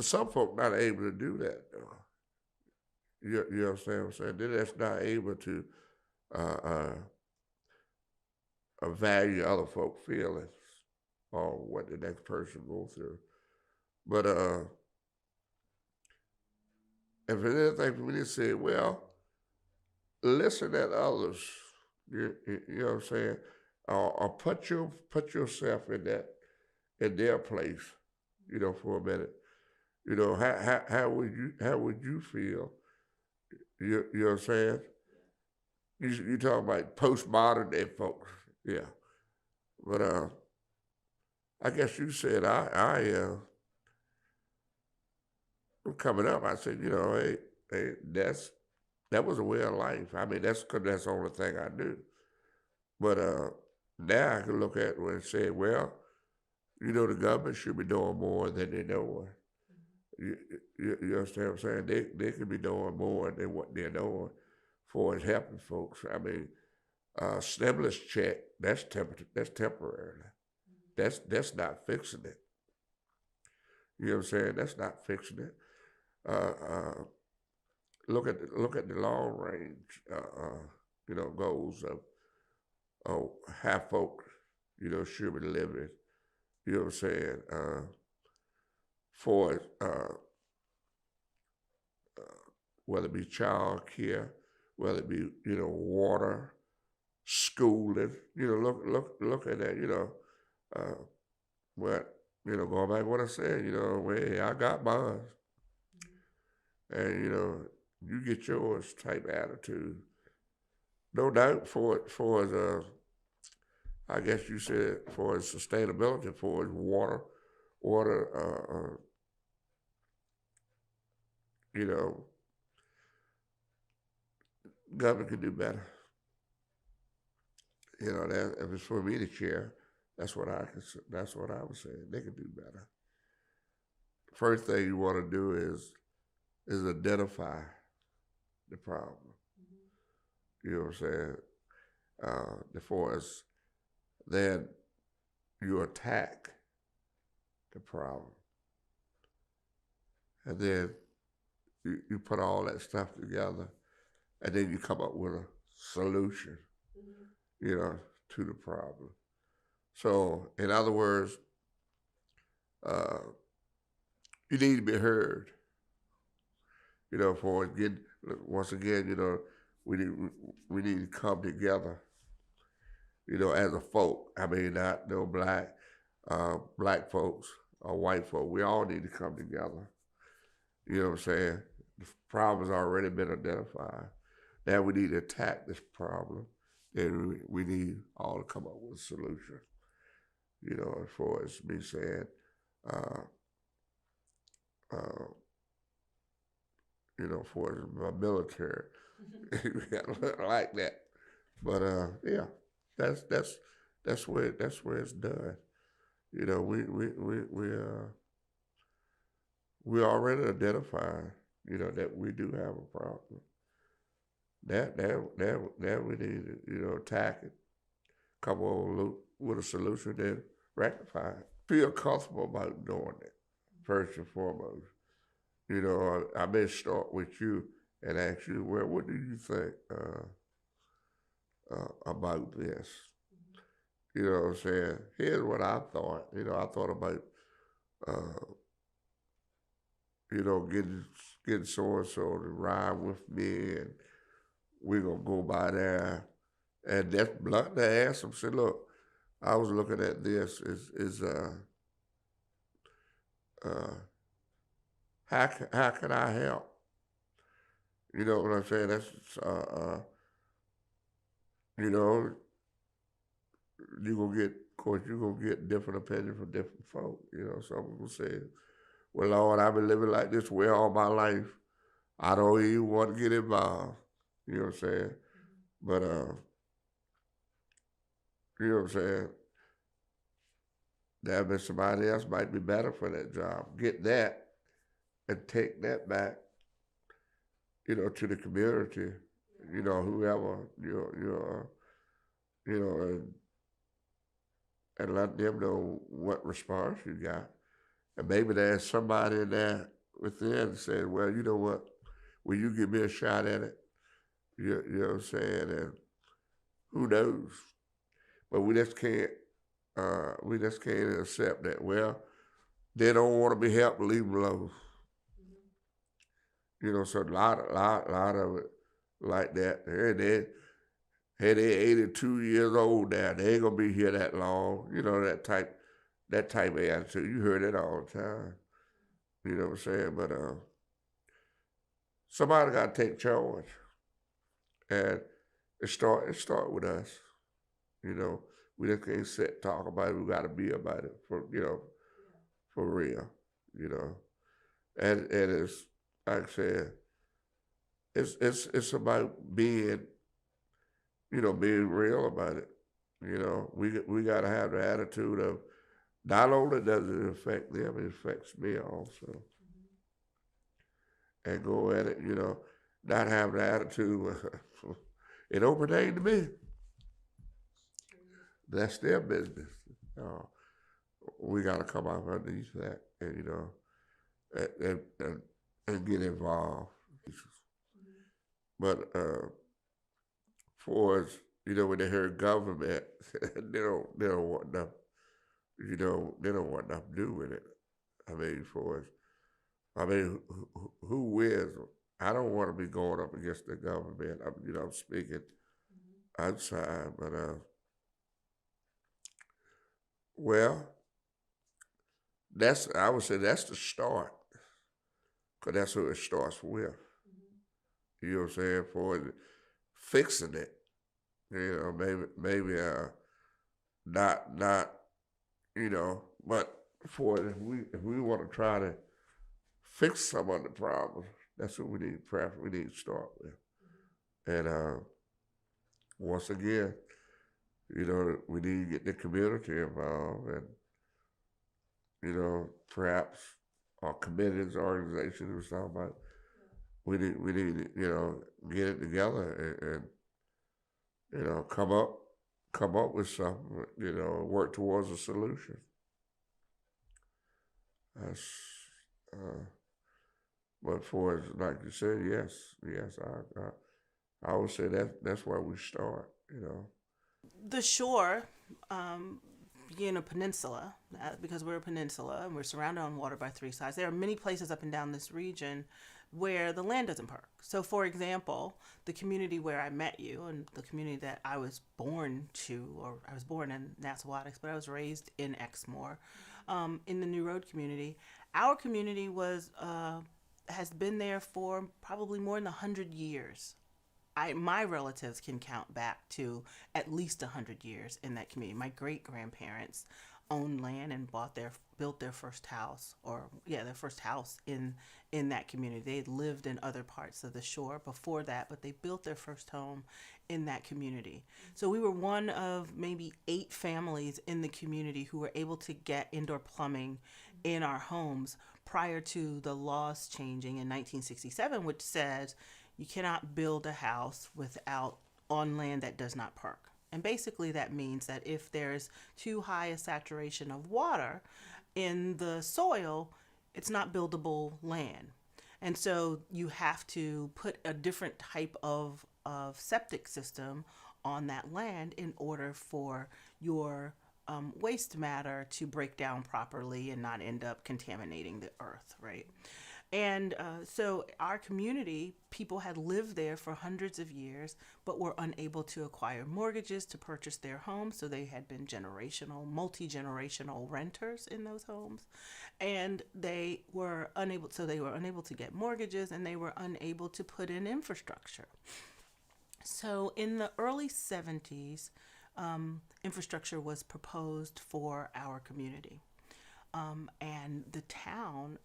some folk not able to do that, though. You understand what I'm saying? They're just not able to value other folk feelings or what the next person go through. But if there's anything for me to say, well, listen at others. You know what I'm saying? Or put yourself in their place, for a minute. How would you feel? You know what I'm saying? You talking about postmodern day folks, yeah. But I guess you said I'm coming up. I said, hey, that was a way of life. I mean, that's because that's the only thing I knew. But now I can look at it and say, well, the government should be doing more than they're doing. You understand what I'm saying? They could be doing more than what they're doing for helping folks. I mean, stimulus check, that's temporary. That's not fixing it. You know what I'm saying? That's not fixing it. Look at the long range goals of how folks should be living. You know what I'm saying? For whether it be child care, whether it be water, schooling. Look at that. But going back to what I said. Hey, I got mine, and you get yours type attitude. No doubt for as I guess you said for its sustainability, for its water. Government could do better. That if it's for me to chair, that's what I would say. They could do better. First thing you want to do is identify the problem. You know what I'm saying? Before us, then you attack the problem, and then you put all that stuff together, and then you come up with a solution, to the problem. So, in other words, you need to be heard. For again, once again, we need to come together. As a folk. I mean, not no black folks or white folk. We all need to come together. You know what I'm saying? The problem's already been identified. Now we need to attack this problem. and we need all to come up with a solution. You know, as far as me saying, you know, for my military, we gotta look like that. But yeah, that's where it's done. You know, we already identified, you know, that we do have a problem. That we need to, you know, attack it, come on with a solution, then rectify it. Feel comfortable about doing it, first and foremost. You know, I may start with you and ask you, well, what do you think about this? You know what I'm saying? Here's what I thought. You know, I thought about, you know, getting so-and-so to ride with me, and we're going to go by there. And that's blunt to ask them, say, look, I was looking at this, how can I help? You know what I'm saying? That's, you know, of course, you're going to get different opinions from different folk. You know, some people say, well, Lord, I've been living like this way all my life. I don't even want to get involved. You know what I'm saying? But, you know what I'm saying? That means somebody else might be better for that job. Get that and take that back, you know, to the community, you know, whoever, you know, and let them know what response you got. And maybe there's somebody in there within saying, well, you know what, will you give me a shot at it? You know what I'm saying? And who knows? But we just can't accept that. Well, they don't want to be helped, leave them alone. You know, so a lot of it like that. Hey, they're 82 years old now. They ain't gonna be here that long. You know, that type of attitude. You heard it all the time. You know what I'm saying? But somebody got to take charge, and it start with us. You know, we just can't sit and talk about it. We got to be about it for real. You know, and it's like I said, it's about being real about it. You know, we got to have the attitude of, not only does it affect them, it affects me also. And go at it, you know, not have the attitude, it don't pertain to me. That's their business. We got to come out underneath that, and, you know, and get involved. But for us, you know, when they hear government, they don't want nothing. You know, they don't want nothing to do with it. I mean, for us, who wins? I don't want to be going up against the government. I'm speaking outside, but well, I would say that's the start, because that's who it starts with. You know what I'm saying? For fixing it, you know, maybe not, you know, but if we want to try to fix some of the problems, that's what we need. We need to start with. And once again, you know, we need to get the community involved, and, you know, perhaps our committees, organizations we're talking about, we need to, you know, get it together and, you know, come up with something, you know, work towards a solution. That's, but for, like you said, yes, I would say that's where we start, you know. The shore, being a peninsula, because we're a peninsula and we're surrounded on water by three sides, there are many places up and down this region where the land doesn't perk. So, for example, the community where I met you and the community that I was born to, or I was born in Nassauatics, but I was raised in Exmoor, in the New Road community. Our community has been there for probably more than 100 years. my relatives can count back to at least 100 years in that community. My great grandparents owned land and built their first house, their first house in that community. They had lived in other parts of the shore before that, but they built their first home in that community. So we were one of maybe 8 families in the community who were able to get indoor plumbing in our homes prior to the laws changing in 1967, which says you cannot build a house on land that does not perk. And basically that means that if there's too high a saturation of water in the soil, it's not buildable land. And so you have to put a different type of septic system on that land in order for your waste matter to break down properly and not end up contaminating the earth, right? And so our community, people had lived there for hundreds of years, but were unable to acquire mortgages to purchase their homes. So they had been multi-generational renters in those homes. And they were unable to get mortgages, and they were unable to put in infrastructure. So in the early 70s, infrastructure was proposed for our community. And the town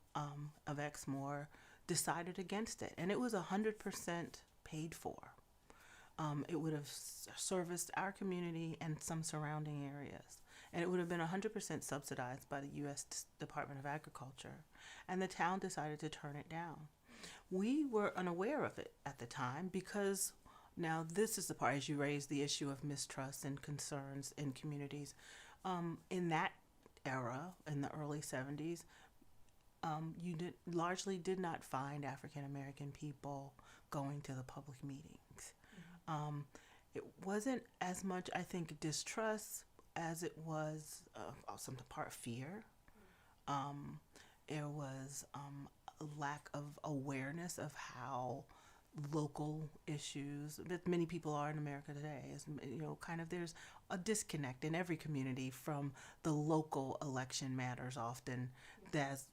of Exmoor decided against it, and it was 100% paid for. It would have serviced our community and some surrounding areas, and it would have been 100% subsidized by the U.S. Department of Agriculture, and the town decided to turn it down. We were unaware of it at the time because now this is the part, as you raise the issue of mistrust and concerns in communities. In that era, in the early 70s, you largely did not find African American people going to the public meetings. It wasn't as much, I think, distrust as it was some part fear. There was a lack of awareness of how local issues that many people are in America today is, there's a disconnect in every community from the local election matters often as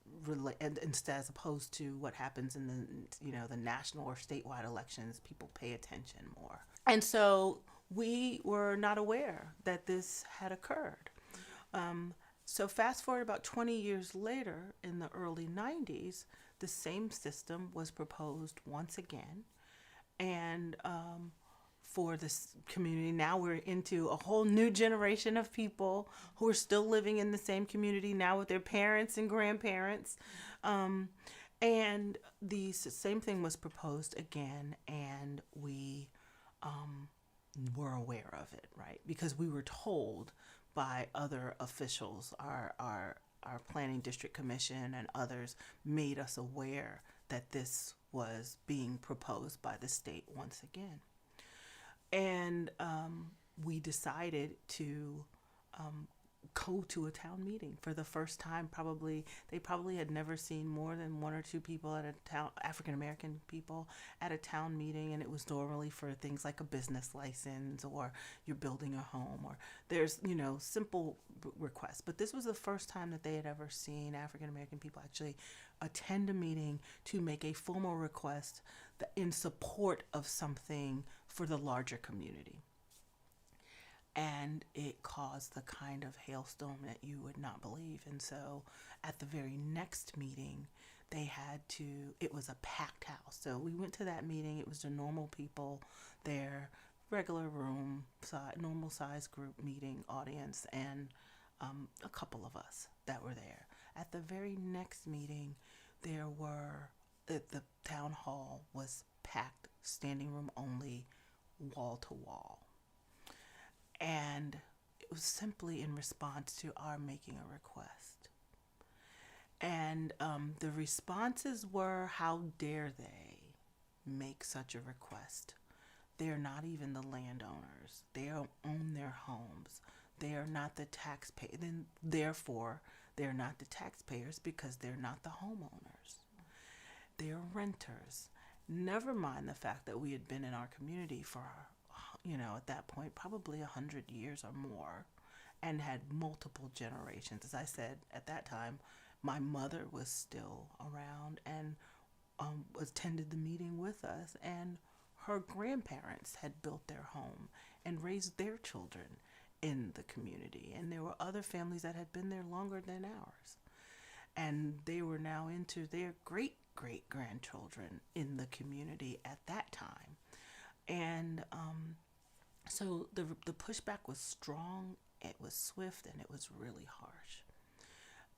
opposed to what happens in the national or statewide elections. People pay attention more, and so we were not aware that this had occurred. So fast forward about 20 years later, in the early 90s, the same system was proposed once again. And for this community, now we're into a whole new generation of people who are still living in the same community now with their parents and grandparents. And the same thing was proposed again, and we were aware of it, right? Because we were told by other officials, our planning district commission and others made us aware that this was being proposed by the state once again. And we decided to go to a town meeting for the first time. They probably had never seen more than 1 or 2 people at a town, African American people at a town meeting, and it was normally for things like a business license or you're building a home or there's simple requests. But this was the first time that they had ever seen African American people actually attend a meeting to make a formal request in support of something for the larger community. And it caused the kind of hailstorm that you would not believe. And so at the very next meeting, it was a packed house. So we went to that meeting. It was the normal people there, regular room, normal size group meeting audience, and a couple of us that were there. At the very next meeting, the town hall was packed, standing room only, wall to wall. And it was simply in response to our making a request. And the responses were, how dare they make such a request? They're not even the landowners. They don't own their homes. They are not the taxpayers. Then, therefore, they're not the taxpayers because they're not the homeowners. They're renters. Never mind the fact that we had been in our community for at that point, probably 100 years or more, and had multiple generations. As I said, at that time, my mother was still around and attended the meeting with us, and her grandparents had built their home and raised their children in the community. And there were other families that had been there longer than ours. And they were now into their great-great-grandchildren in the community at that time. And so the pushback was strong, it was swift, and it was really harsh.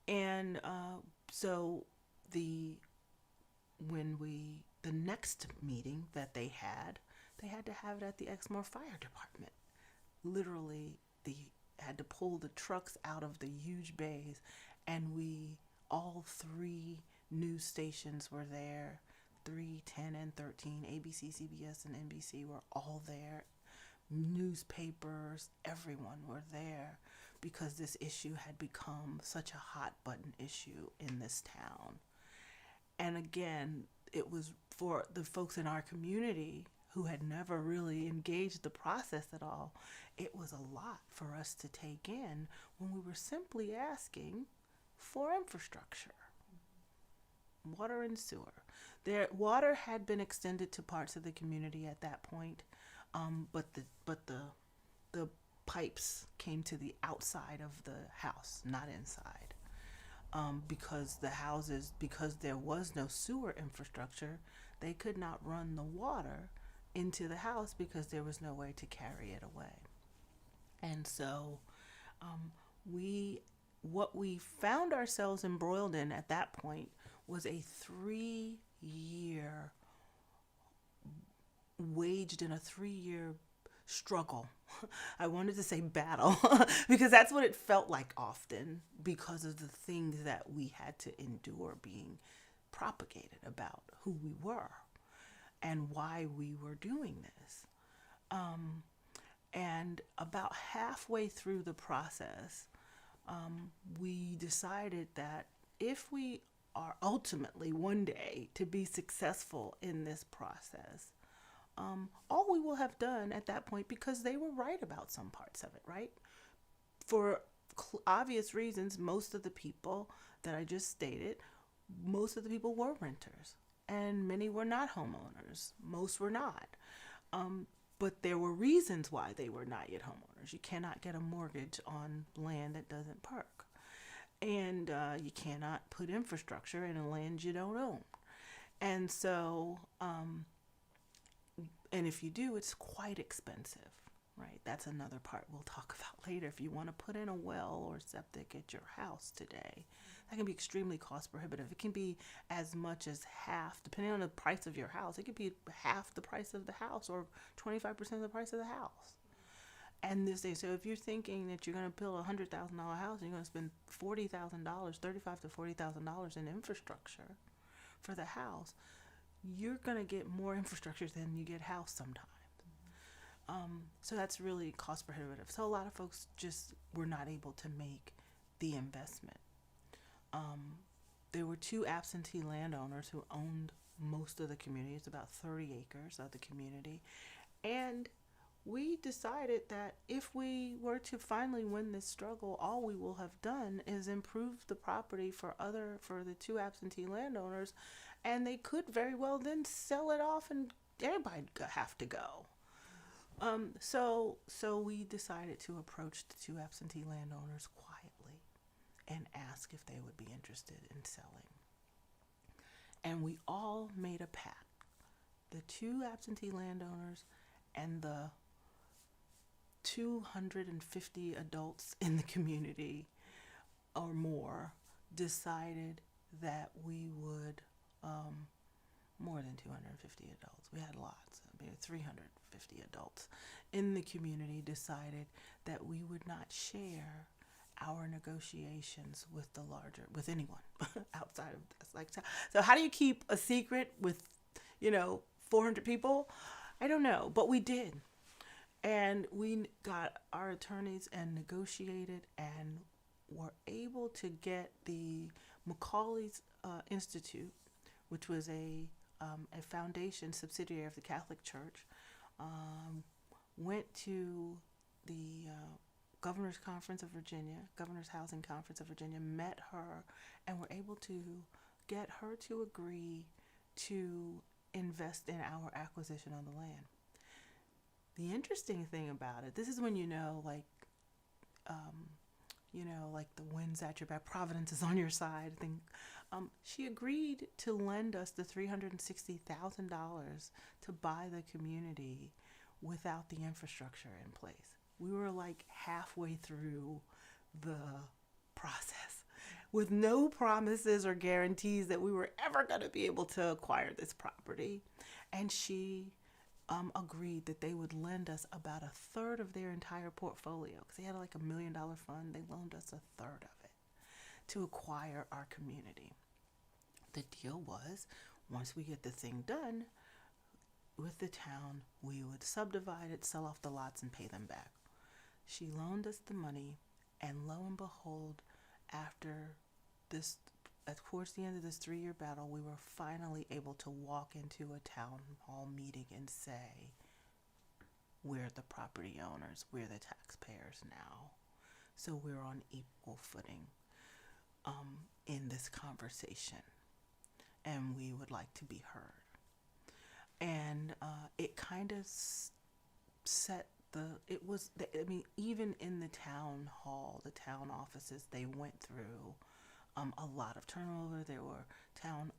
And so the next meeting that they had to have it at the Exmoor Fire Department. Literally, they had to pull the trucks out of the huge bays, and all 3 news stations were there, 3, 10, and 13, ABC, CBS, and NBC were all there. Newspapers, everyone were there, because this issue had become such a hot button issue in this town. And again, it was for the folks in our community who had never really engaged the process at all. It was a lot for us to take in when we were simply asking for infrastructure, water and sewer. Their water had been extended to parts of the community at that point, but the pipes came to the outside of the house, not inside. Because there was no sewer infrastructure, they could not run the water into the house because there was no way to carry it away. And so what we found ourselves embroiled in at that point was a 3-year struggle. I wanted to say battle because that's what it felt like often, because of the things that we had to endure being propagated about who we were and why we were doing this. And about halfway through the process, we decided that if we are ultimately one day to be successful in this process, all we will have done at that point, because they were right about some parts of it, right? For obvious reasons, most of the people that I just stated, most of the people were renters, and many were not homeowners. Most were not. But there were reasons why they were not yet homeowners. You cannot get a mortgage on land that doesn't perk. And you cannot put infrastructure in a land you don't own. And so, and if you do, it's quite expensive, right? That's another part we'll talk about later. If you want to put in a well or septic at your house today, that can be extremely cost prohibitive. It can be as much as half, depending on the price of your house. It could be half the price of the house or 25% of the price of the house. And this day, so if you're thinking that you're going to build $100,000 house and you're going to spend $40,000, $35,000 to $40,000 in infrastructure for the house, you're going to get more infrastructure than you get house sometimes. So that's really cost prohibitive. So a lot of folks just were not able to make the investment. There were 2 absentee landowners who owned most of the community. It's about 30 acres of the community. And we decided that if we were to finally win this struggle, all we will have done is improve the property for the 2 absentee landowners, and they could very well then sell it off and everybody have to go. So we decided to approach the 2 absentee landowners quietly and ask if they would be interested in selling. And we all made a pact. The 2 absentee landowners and the 250 adults in the community or more decided that we would, more than 250 adults, we had lots, maybe 350 adults in the community decided that we would not share our negotiations with anyone outside of this. So how do you keep a secret with, 400 people? I don't know, but we did. And we got our attorneys and negotiated and were able to get the Macaulay's Institute, which was a foundation subsidiary of the Catholic Church, went to the Governor's Housing Conference of Virginia, met her, and were able to get her to agree to invest in our acquisition of the land. The interesting thing about it, this is when like the wind's at your back, Providence is on your side. She agreed to lend us the $360,000 to buy the community without the infrastructure in place. We were like halfway through the process with no promises or guarantees that we were ever going to be able to acquire this property. And she agreed that they would lend us about a third of their entire portfolio, because they had like $1 million fund. They loaned us a third of it to acquire our community. The deal was, once we get the thing done with the town, we would subdivide it, sell off the lots, and pay them back. She loaned us the money, and lo and behold, after this, towards the end of this 3-year battle, we were finally able to walk into a town hall meeting and say, we're the property owners, we're the taxpayers now. So we're on equal footing in this conversation, and we would like to be heard. And it kind of set even in the town hall, the town offices, they went through a lot of turnover. There were town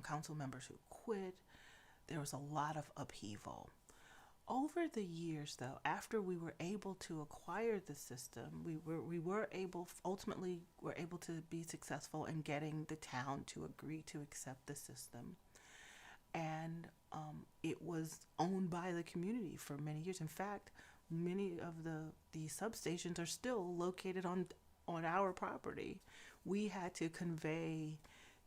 council members who quit. There was a lot of upheaval. Over the years, though, after we were able to acquire the system, we were able to be successful in getting the town to agree to accept the system. And it was owned by the community for many years. In fact, many of the substations are still located on our property. We had to convey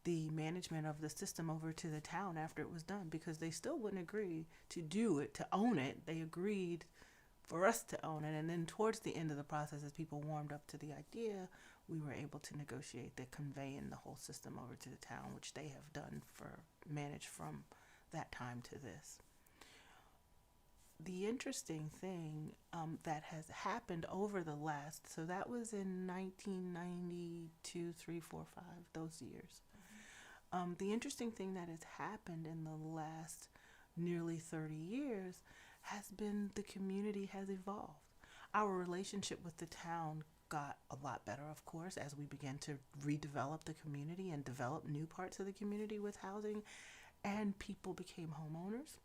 the management of the system over to the town after it was done, because they still wouldn't agree to do it, to own it. They agreed for us to own it. And then towards the end of the process, as people warmed up to the idea, we were able to negotiate the conveying the whole system over to the town, which they have done managed from that time to this. The interesting thing that has happened over the last, so that was in 1992, 3, 4, 5, those years. The interesting thing that has happened in the last nearly 30 years has been the community has evolved. Our relationship with the town got a lot better, of course, as we began to redevelop the community and develop new parts of the community with housing, and people became homeowners.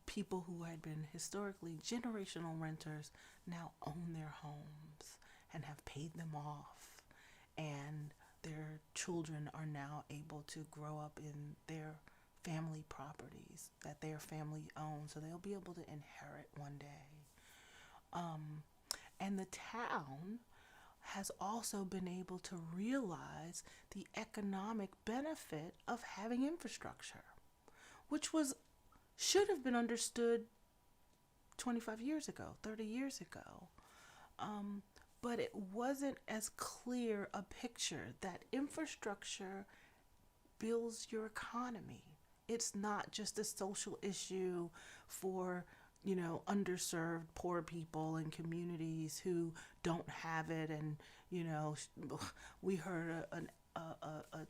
People who had been historically generational renters now own their homes and have paid them off, and their children are now able to grow up in their family properties that their family owns, so they'll be able to inherit one day. And the town has also been able to realize the economic benefit of having infrastructure, which should have been understood 25 years ago, 30 years ago. But it wasn't as clear a picture that infrastructure builds your economy. It's not just a social issue for, underserved poor people and communities who don't have it. And, we heard a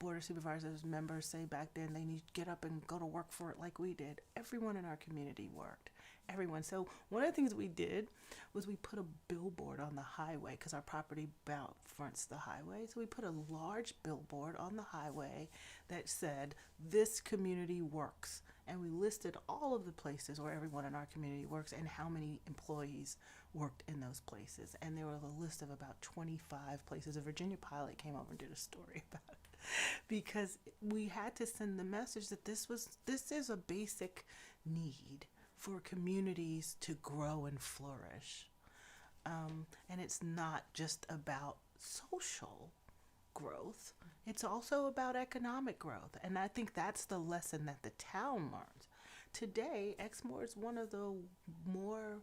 Board of Supervisors member say back then they need to get up and go to work for it like we did. Everyone in our community worked. Everyone. So one of the things we did was we put a billboard on the highway, because our property fronts the highway. So we put a large billboard on the highway that said, "This community works." And we listed all of the places where everyone in our community works and how many employees worked in those places. And there was a list of about 25 places. A Virginia pilot came over and did a story about it, because we had to send the message that this is a basic need for communities to grow and flourish. And it's not just about social growth. It's also about economic growth. And I think that's the lesson that the town learns. Today, Exmoor is one of the more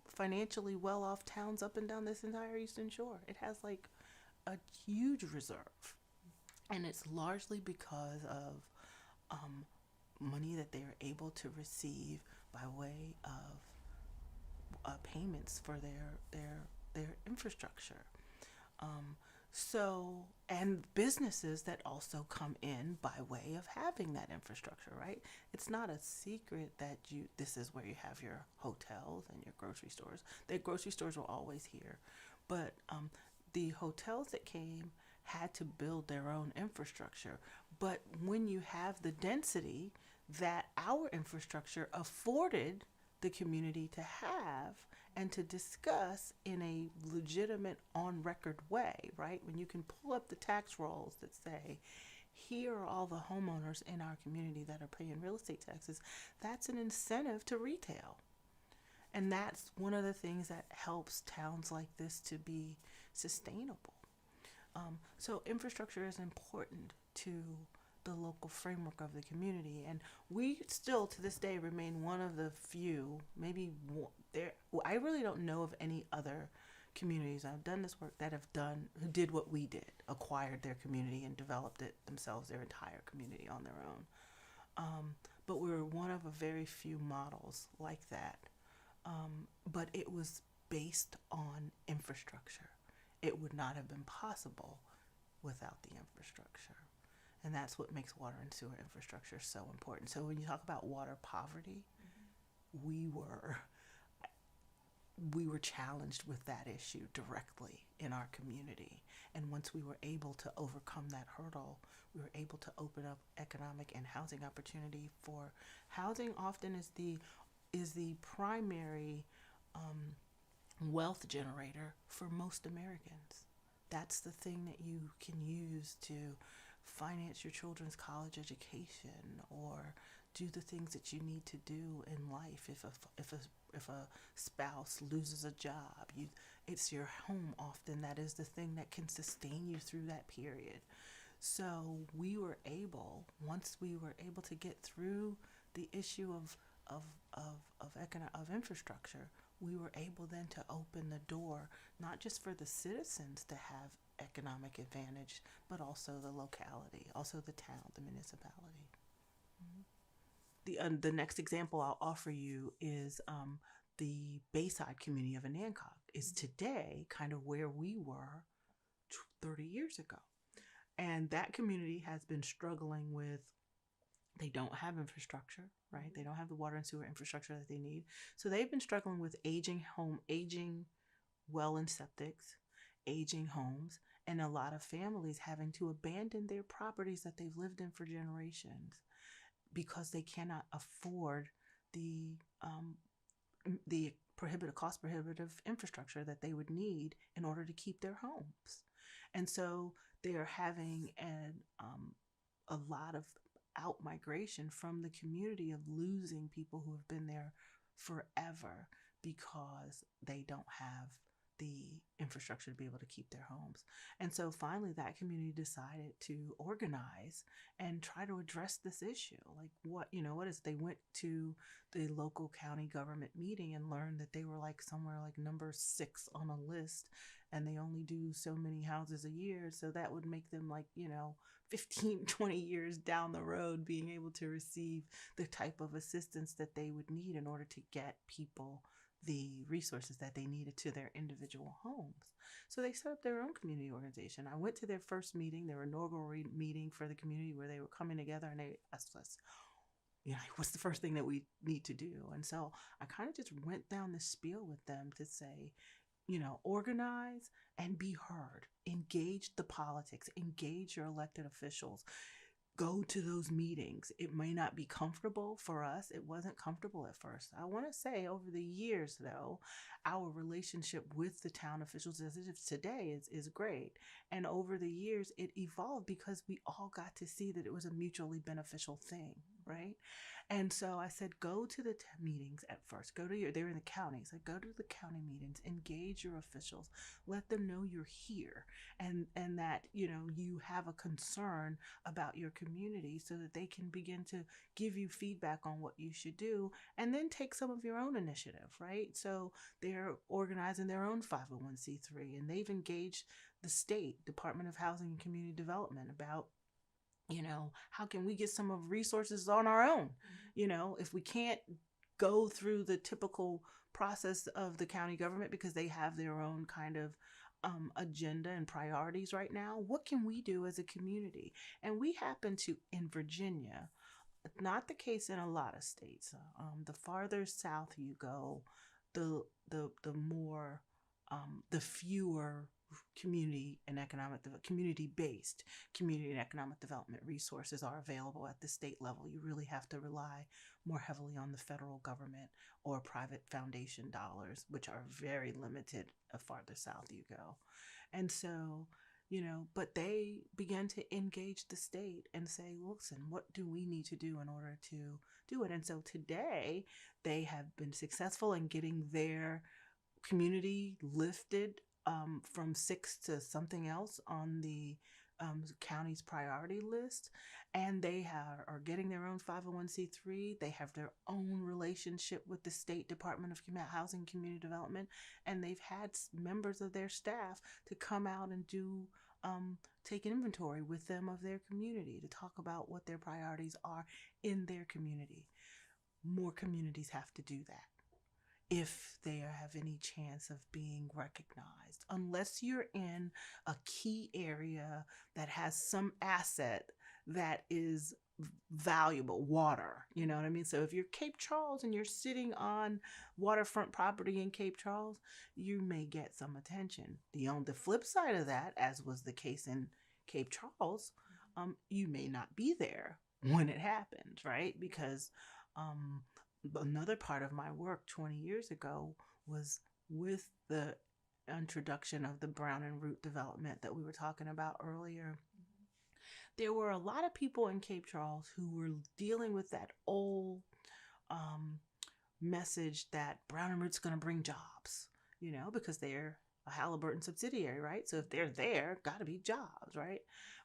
financially well-off towns up and down this entire Eastern Shore. It has like a huge reserve. And it's largely because of money that they're able to receive by way of payments for their infrastructure. So, and businesses that also come in by way of having that infrastructure, right? It's not a secret that this is where you have your hotels and your grocery stores. The grocery stores were always here, but the hotels that came had to build their own infrastructure. But when you have the density that our infrastructure afforded the community to have and to discuss in a legitimate on record way, right? When you can pull up the tax rolls that say, here are all the homeowners in our community that are paying real estate taxes, that's an incentive to retail. And that's one of the things that helps towns like this to be sustainable. So infrastructure is important to the local framework of the community, and we still to this day remain one of the few, maybe there, I really don't know of any other communities I've done this work that who did what we did, acquired their community and developed it themselves, their entire community on their own. But we're one of a very few models like that. But it was based on infrastructure. It would not have been possible without the infrastructure. And that's what makes water and sewer infrastructure so important. So when you talk about water poverty, we were challenged with that issue directly in our community. And once we were able to overcome that hurdle, we were able to open up economic and housing opportunity for housing. Often is the primary wealth generator for most Americans. That's the thing that you can use to finance your children's college education or do the things that you need to do in life. If a spouse loses a job, it's your home often that is the thing that can sustain you through that period. So once we were able to get through the issue of infrastructure, we were able then to open the door, not just for the citizens to have economic advantage, but also the locality, also the town, the municipality. The next example I'll offer you is the Bayside community of Anancock is today kind of where we were 30 years ago. And that community has been struggling with, they don't have infrastructure, right? They don't have the water and sewer infrastructure that they need. So they've been struggling with aging well and septics, aging homes, and a lot of families having to abandon their properties that they've lived in for generations because they cannot afford the cost prohibitive infrastructure that they would need in order to keep their homes. And so they are having a lot of out migration from the community, of losing people who have been there forever because they don't have the infrastructure to be able to keep their homes. And so finally that community decided to organize and try to address this issue. Like what is, they went to the local county government meeting and learned that they were like somewhere like number 6 on a list, and they only do so many houses a year. So that would make them 15, 20 years down the road being able to receive the type of assistance that they would need in order to get people the resources that they needed to their individual homes. So they set up their own community organization. I went to their first meeting, their inaugural meeting for the community, where they were coming together, and they asked us, what's the first thing that we need to do? And so I kind of just went down the spiel with them to say, organize and be heard, engage the politics, engage your elected officials, go to those meetings. It may not be comfortable for us. It wasn't comfortable at first. I want to say over the years, though, our relationship with the town officials as it is today is great. And over the years, it evolved because we all got to see that it was a mutually beneficial thing, right? And so I said, go to the meetings at first. They're in the counties. So go to the county meetings, engage your officials, let them know you're here and that, you have a concern about your community so that they can begin to give you feedback on what you should do, and then take some of your own initiative, right? So they're organizing their own 501c3, and they've engaged the state Department of Housing and Community Development about, how can we get some of resources on our own? If we can't go through the typical process of the county government because they have their own kind of agenda and priorities right now. What can we do as a community? And we happen to, in Virginia, not the case in a lot of states. The farther south you go, the more the fewer community and community-based community and economic development resources are available at the state level. You really have to rely more heavily on the federal government or private foundation dollars, which are very limited the farther south you go. And so, but they began to engage the state and say, listen, what do we need to do in order to do it? And so today they have been successful in getting their community lifted from 6 to something else on the county's priority list, and they are getting their own 501c3. They have their own relationship with the State Department of Housing and Community Development, and they've had members of their staff to come out and do take an inventory with them of their community to talk about what their priorities are in their community. More communities have to do that if they have any chance of being recognized. Unless you're in a key area that has some asset that is valuable, water, you know what I mean? So if you're Cape Charles and you're sitting on waterfront property in Cape Charles, you may get some attention. On the flip side of that, as was the case in Cape Charles, you may not be there when it happens, right? Because another part of my work 20 years ago was with the introduction of the brown and root development that we were talking about earlier. There were a lot of people in Cape Charles who were dealing with that old message that brown and root's going to bring jobs, because they're a Halliburton subsidiary, right? So if they're there, got to be jobs, right?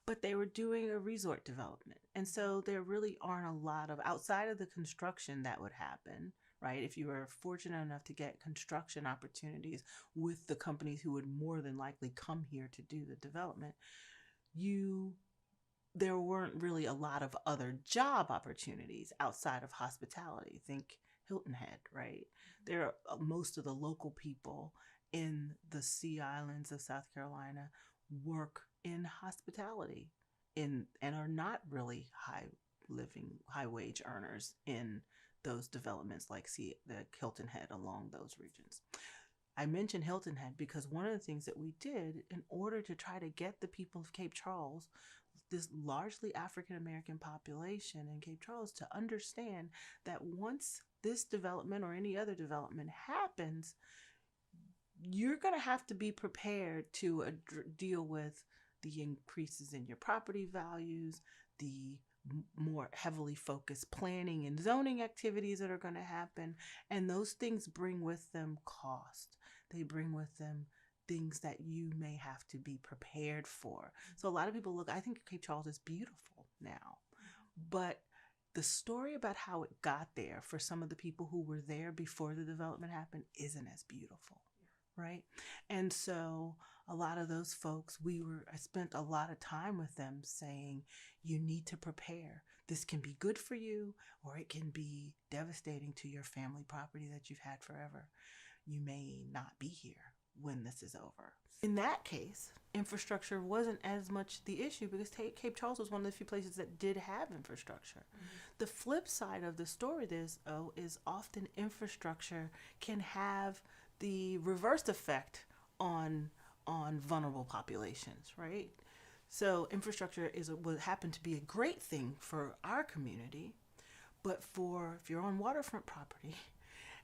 But they were doing a resort development. And so there really aren't a lot of, outside of the construction that would happen, right? If you were fortunate enough to get construction opportunities with the companies who would more than likely come here to do the development, there weren't really a lot of other job opportunities outside of hospitality. Think Hilton Head, right? There are most of the local people in the Sea Islands of South Carolina work in hospitality and are not really high wage earners in those developments like the Hilton Head along those regions. I mentioned Hilton Head because one of the things that we did in order to try to get the people of Cape Charles, this largely African American population in Cape Charles, to understand that once this development or any other development happens, you're going to have to be prepared to deal with the increases in your property values, the more heavily focused planning and zoning activities that are going to happen. And those things bring with them cost. They bring with them things that you may have to be prepared for. So a lot of people I think Cape Charles is beautiful now, but the story about how it got there for some of the people who were there before the development happened isn't as beautiful. Right. And so a lot of those folks, I spent a lot of time with them saying, you need to prepare. This can be good for you, or it can be devastating to your family property that you've had forever. You may not be here when this is over. In that case, infrastructure wasn't as much the issue because Cape Charles was one of the few places that did have infrastructure. Mm-hmm. The flip side of the story is often infrastructure can have the reverse effect on vulnerable populations, right? So infrastructure would happen to be a great thing for our community, but if you're on waterfront property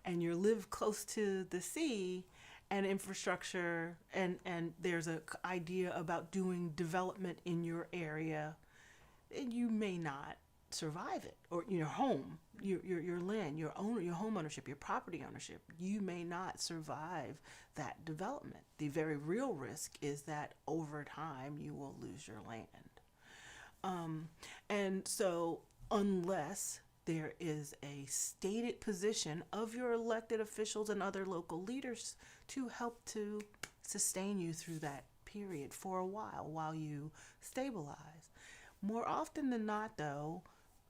and you live close to the sea and infrastructure and there's an idea about doing development in your area, you may not survive it, or your home, your land, your home ownership, your property ownership, you may not survive that development. The very real risk is that over time you will lose your land. And so unless there is a stated position of your elected officials and other local leaders to help to sustain you through that period for a while you stabilize. More often than not, though,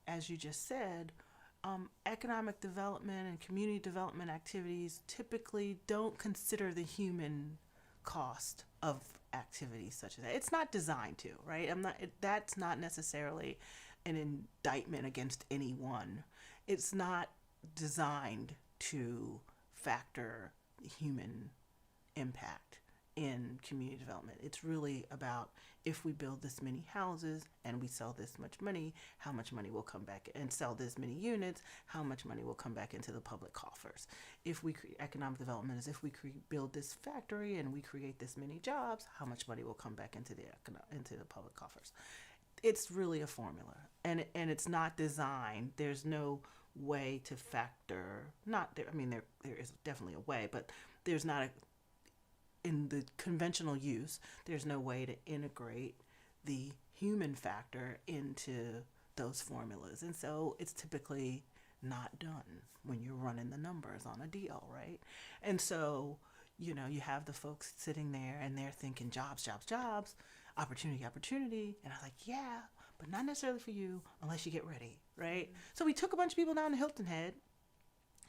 as you just said, economic development and community development activities typically don't consider the human cost of activities such as that. It's not designed to, right? That's not necessarily an indictment against anyone. It's not designed to factor human impact in community development. It's really about, if we build this many houses and we sell this much money, how much money will come back, and sell this many units, how much money will come back into the public coffers. If we economic development is, if we build this factory and we create this many jobs, how much money will come back into the public coffers. It's really a formula, and it's not designed. There's no way to factor. There is definitely a way, but there's not in the conventional use, there's no way to integrate the human factor into those formulas. And so it's typically not done when you're running the numbers on a deal, right? And so, you have the folks sitting there and they're thinking jobs, opportunity. And I'm like, yeah, but not necessarily for you unless you get ready, right? Mm-hmm. So we took a bunch of people down to Hilton Head,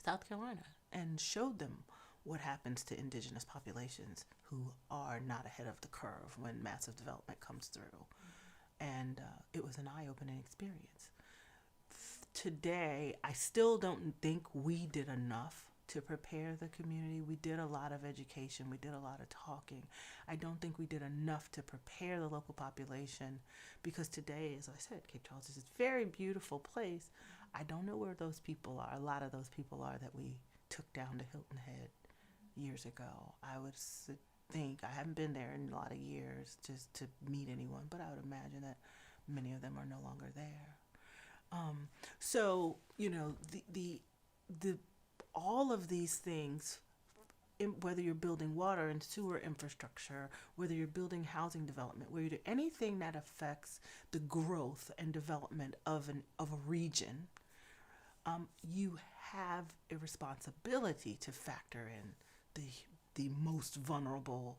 South Carolina, and showed them what happens to indigenous populations who are not ahead of the curve when massive development comes through. Mm-hmm. And it was an eye-opening experience. Today, I still don't think we did enough to prepare the community. We did a lot of education. We did a lot of talking. I don't think we did enough to prepare the local population, because today, as I said, Cape Charles is a very beautiful place. I don't know where those people are. A lot of those people are that we took down to Hilton Head years ago. I would think, I haven't been there in a lot of years just to meet anyone, but I would imagine that many of them are no longer there. So, the all of these things, whether you're building water and sewer infrastructure, whether you're building housing development, whether you do anything that affects the growth and development of a region, you have a responsibility to factor in the most vulnerable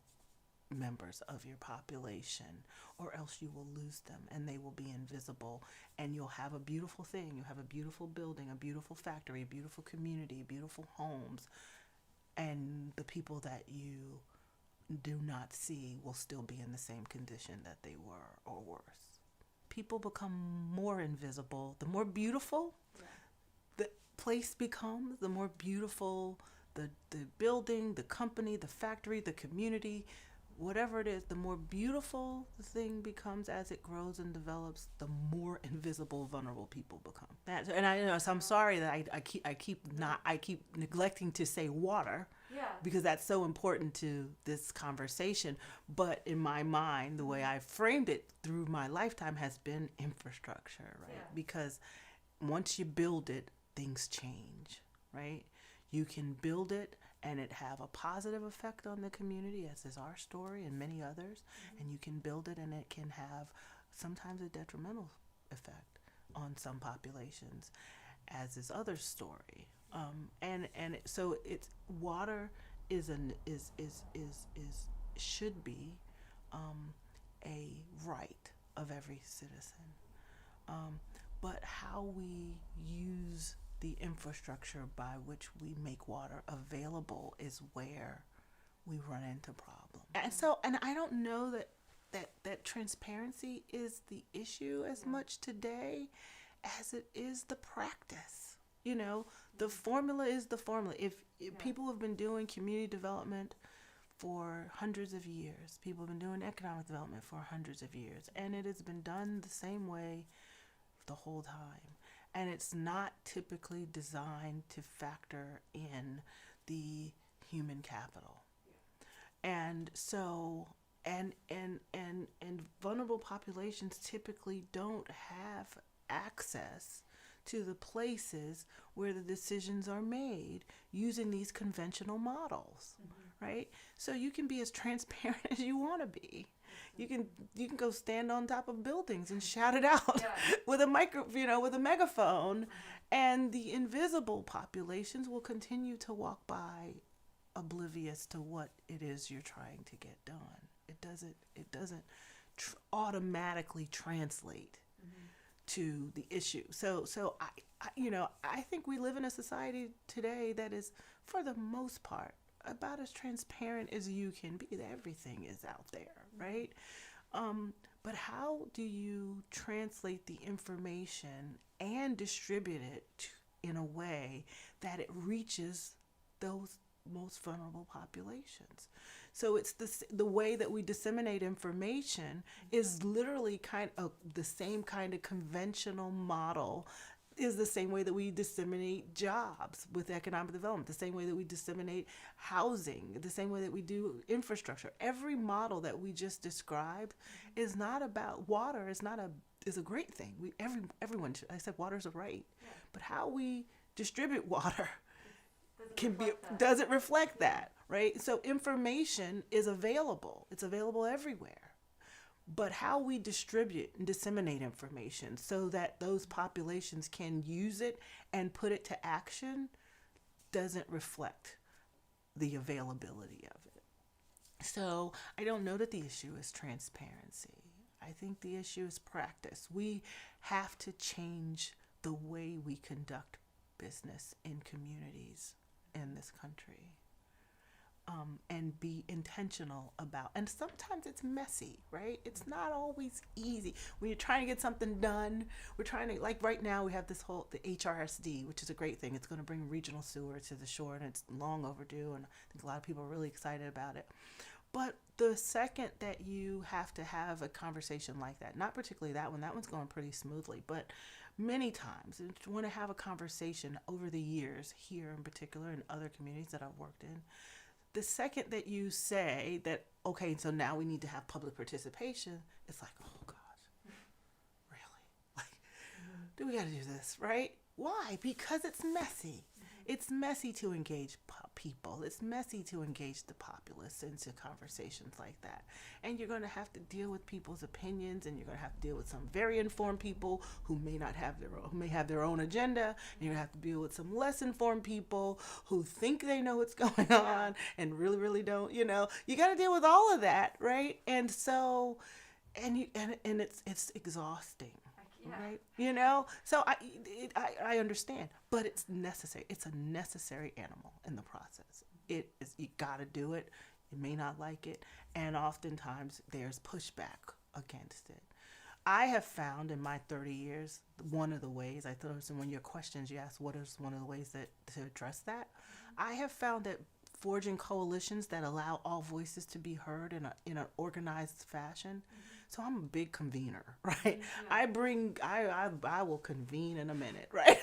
members of your population, or else you will lose them and they will be invisible, and you'll have a beautiful thing. You'll have a beautiful building, a beautiful factory, a beautiful community, beautiful homes, and the people that you do not see will still be in the same condition that they were, or worse. People become more invisible. The more beautiful the place becomes, the more beautiful the building, the company, the factory, the community, whatever it is, the more beautiful the thing becomes as it grows and develops, the more invisible, vulnerable people become. And I know, so I'm sorry that I keep neglecting to say water, because that's so important to this conversation. But in my mind, the way I framed it through my lifetime has been infrastructure, right? Yeah. Because once you build it, things change, right? You can build it and it have a positive effect on the community, as is our story and many others. Mm-hmm. And you can build it and it can have sometimes a detrimental effect on some populations, as is others' story. So it's water should be a right of every citizen. But how we use the infrastructure by which we make water available is where we run into problems. And I don't know that transparency is the issue as much today as it is the practice. The formula is the formula. If people have been doing community development for hundreds of years, people have been doing economic development for hundreds of years, and it has been done the same way the whole time. And it's not typically designed to factor in the human capital. And so, and vulnerable populations typically don't have access to the places where the decisions are made using these conventional models, right? So you can be as transparent as you want to be. You can go stand on top of buildings and shout it out with a megaphone, and the invisible populations will continue to walk by, oblivious to what it is you're trying to get done. It doesn't automatically translate to the issue. So I think we live in a society today that is, for the most part, about as transparent as you can be. Everything is out there, right? But how do you translate the information and distribute it in a way that it reaches those most vulnerable populations? So it's the way that we disseminate information is literally kind of the same kind of conventional model, is the same way that we disseminate jobs with economic development, the same way that we disseminate housing, the same way that we do infrastructure. Every model that we just described is not about water. Is a great thing. Everyone should, I said water is a right, but how we distribute water doesn't reflect that, right? So information is available. It's available everywhere. But how we distribute and disseminate information so that those populations can use it and put it to action doesn't reflect the availability of it. So I don't know that the issue is transparency. I think the issue is practice. We have to change the way we conduct business in communities in this country. And be intentional about, and sometimes it's messy, right? It's not always easy. When you're trying to get something done, we're trying to, like right now we have the HRSD, which is a great thing. It's going to bring regional sewer to the shore, and it's long overdue, and I think a lot of people are really excited about it. But the second that you have to have a conversation like that, not particularly that one's going pretty smoothly, but many times, and you want to have a conversation over the years, here in particular, in other communities that I've worked in, the second that you say that, okay, so now we need to have public participation, it's like, oh gosh, really? Like, do we got to do this, right? Why? Because it's messy. It's messy to engage people. It's messy to engage the populace into conversations like that. And you're going to have to deal with people's opinions, and you're going to have to deal with some very informed people who may have their own agenda. And you're going to have to deal with some less informed people who think they know what's going on and really, really don't. You got to deal with all of that, right? And so, and it's exhausting. Right? So I understand, but it's necessary. It's a necessary animal in the process. It is, you got to do it. You may not like it, and oftentimes there's pushback against it. I have found in my 30 years, one of the ways, I thought in one of your questions, you asked what is one of the ways to address that. I have found that forging coalitions that allow all voices to be heard in an organized fashion. So I'm a big convener, right? I will convene in a minute, right?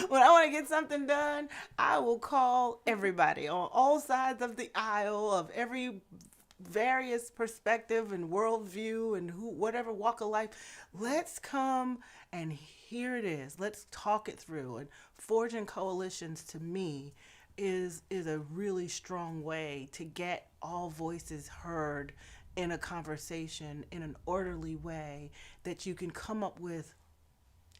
When I want to get something done, I will call everybody on all sides of the aisle, of every various perspective and worldview and whatever walk of life. Let's come and here it is. Let's talk it through. And forging coalitions, to me, is a really strong way to get all voices heard in a conversation in an orderly way, that you can come up with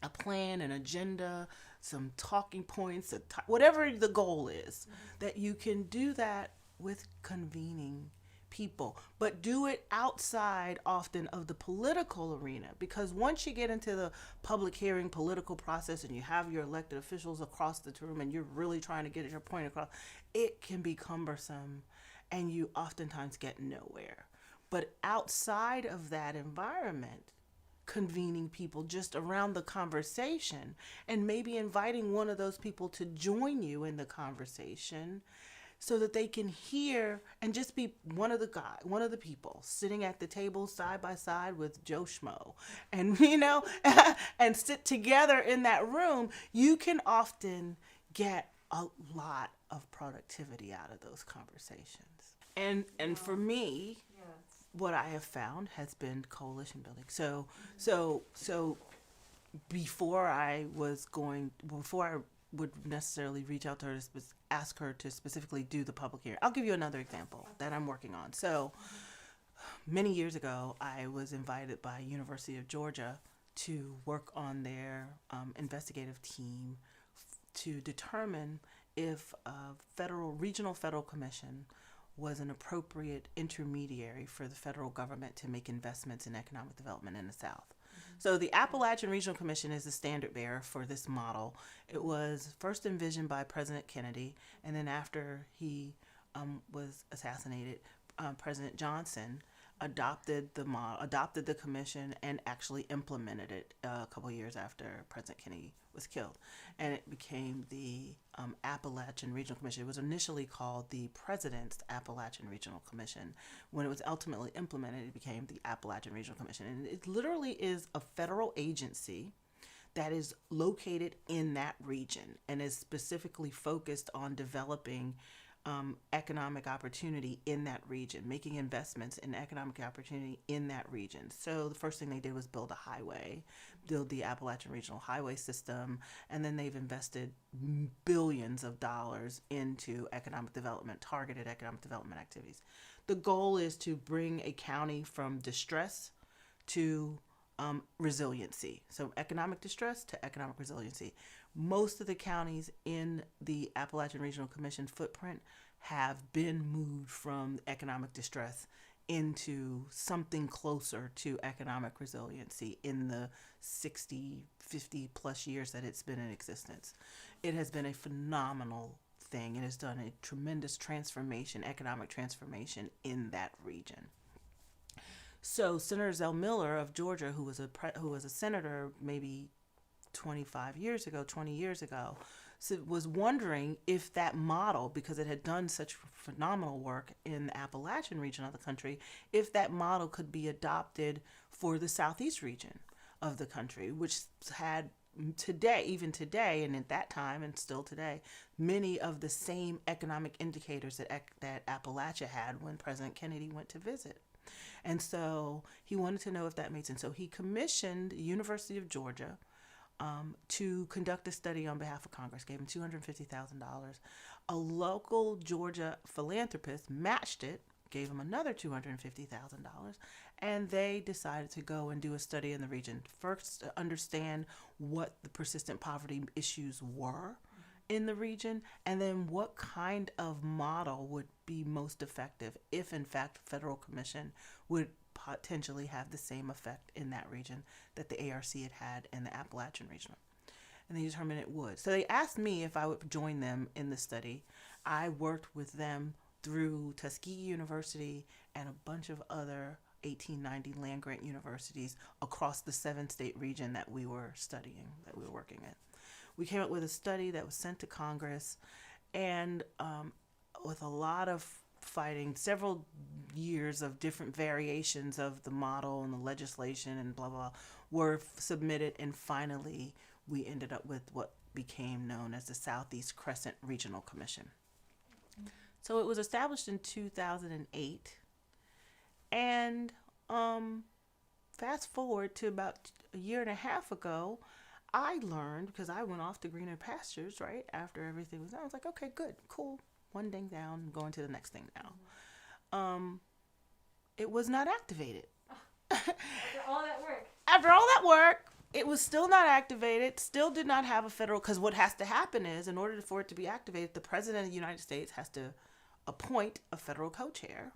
a plan, an agenda, some talking points, whatever the goal is, that you can do that with convening people, but do it outside often of the political arena, because once you get into the public hearing political process and you have your elected officials across the room and you're really trying to get your point across, it can be cumbersome and you oftentimes get nowhere. But outside of that environment, convening people just around the conversation and maybe inviting one of those people to join you in the conversation so that they can hear and just be one of the people sitting at the table side by side with Joe Schmo and, and sit together in that room, you can often get a lot of productivity out of those conversations. And for me, what I have found has been coalition building. So before I would necessarily reach out to her to ask her to specifically do the public hearing. I'll give you another example that I'm working on. So many years ago, I was invited by University of Georgia to work on their investigative team to determine if a regional federal commission was an appropriate intermediary for the federal government to make investments in economic development in the South. So the Appalachian Regional Commission is the standard bearer for this model. It was first envisioned by President Kennedy, and then after he was assassinated, President Johnson adopted the commission and actually implemented it a couple years after President Kennedy was killed, and it became the Appalachian Regional Commission. It was initially called the President's Appalachian Regional Commission. When it was ultimately implemented, it became the Appalachian Regional Commission, and it literally is a federal agency that is located in that region and is specifically focused on developing economic opportunity in that region, making investments in economic opportunity in that region. So the first thing they did was build a highway, build the Appalachian Regional Highway System, and then they've invested billions of dollars into economic development, targeted economic development activities. The goal is to bring a county from distress to resiliency. So economic distress to economic resiliency. Most of the counties in the Appalachian Regional Commission footprint have been moved from economic distress into something closer to economic resiliency in the 60, 50 plus years that it's been in existence. It has been a phenomenal thing. It has done a tremendous transformation, economic transformation in that region. So Senator Zell Miller of Georgia, who was a senator maybe 20 years ago, was wondering if that model, because it had done such phenomenal work in the Appalachian region of the country, if that model could be adopted for the Southeast region of the country, which had even today, and at that time and still today, many of the same economic indicators that Appalachia had when President Kennedy went to visit. And so he wanted to know if that made sense. So he commissioned the University of Georgia to conduct a study on behalf of Congress, gave him $250,000. A local Georgia philanthropist matched it, gave him another $250,000, and they decided to go and do a study in the region. First, to understand what the persistent poverty issues were in the region, and then what kind of model would be most effective if, in fact, federal commission would potentially have the same effect in that region that the ARC had in the Appalachian region. And they determined it would. So they asked me if I would join them in the study. I worked with them through Tuskegee University and a bunch of other 1890 land-grant universities across the 7-state region that we were studying, that we were working in. We came up with a study that was sent to Congress, and with a lot of fighting, several years of different variations of the model and the legislation and blah, blah, were submitted, and finally we ended up with what became known as the Southeast Crescent Regional Commission. So it was established in 2008, and fast forward to about a year and a half ago, I learned, because I went off to greener pastures, right, after everything was done. I was like, okay, good, cool. One thing down, going to the next thing now. It was not activated. After all that work. After all that work, it was still not activated, still did not have a federal, because what has to happen is, in order for it to be activated, the President of the United States has to appoint a federal co-chair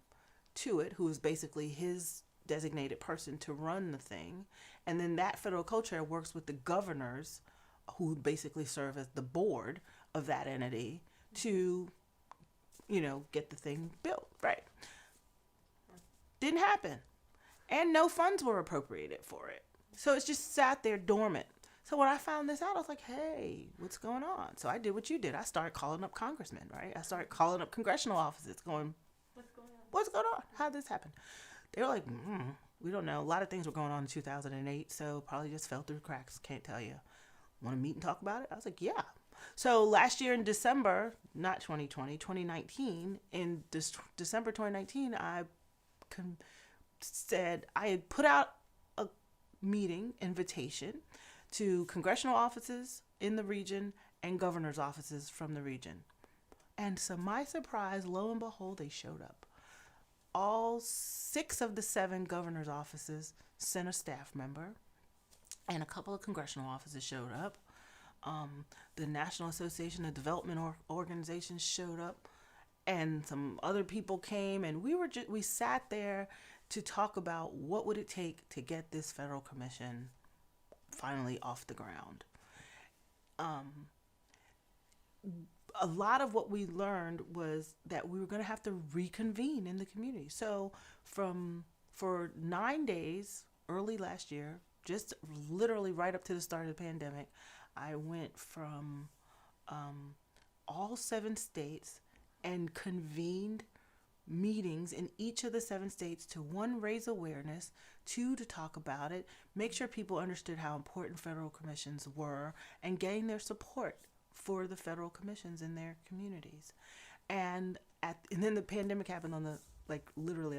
to it, who is basically his designated person to run the thing. And then that federal co-chair works with the governors, who basically serve as the board of that entity, to, get the thing built, right? Didn't happen. And no funds were appropriated for it. So it's just sat there dormant. So when I found this out, I was like, hey, what's going on? So I did what you did. I started calling up congressmen, right? I started calling up congressional offices going, what's going on? How did this happen? They were like, we don't know. A lot of things were going on in 2008, so probably just fell through the cracks. Can't tell you. Want to meet and talk about it? I was like, yeah. So last year in December, not 2020, 2019, in December 2019, I said I had put out a meeting invitation to congressional offices in the region and governor's offices from the region. And to my surprise, lo and behold, they showed up. All 6 of the 7 governor's offices sent a staff member, and a couple of congressional offices showed up. The National Association of Development Organizations showed up, and some other people came, and we sat there to talk about what would it take to get this federal commission finally off the ground. a lot of what we learned was that we were going to have to reconvene in the community. So for 9 days early last year, just literally right up to the start of the pandemic, I went from all 7 states and convened meetings in each of the 7 states to, 1, raise awareness, 2, to talk about it, make sure people understood how important federal commissions were, and gain their support for the federal commissions in their communities. And then the pandemic happened on the literally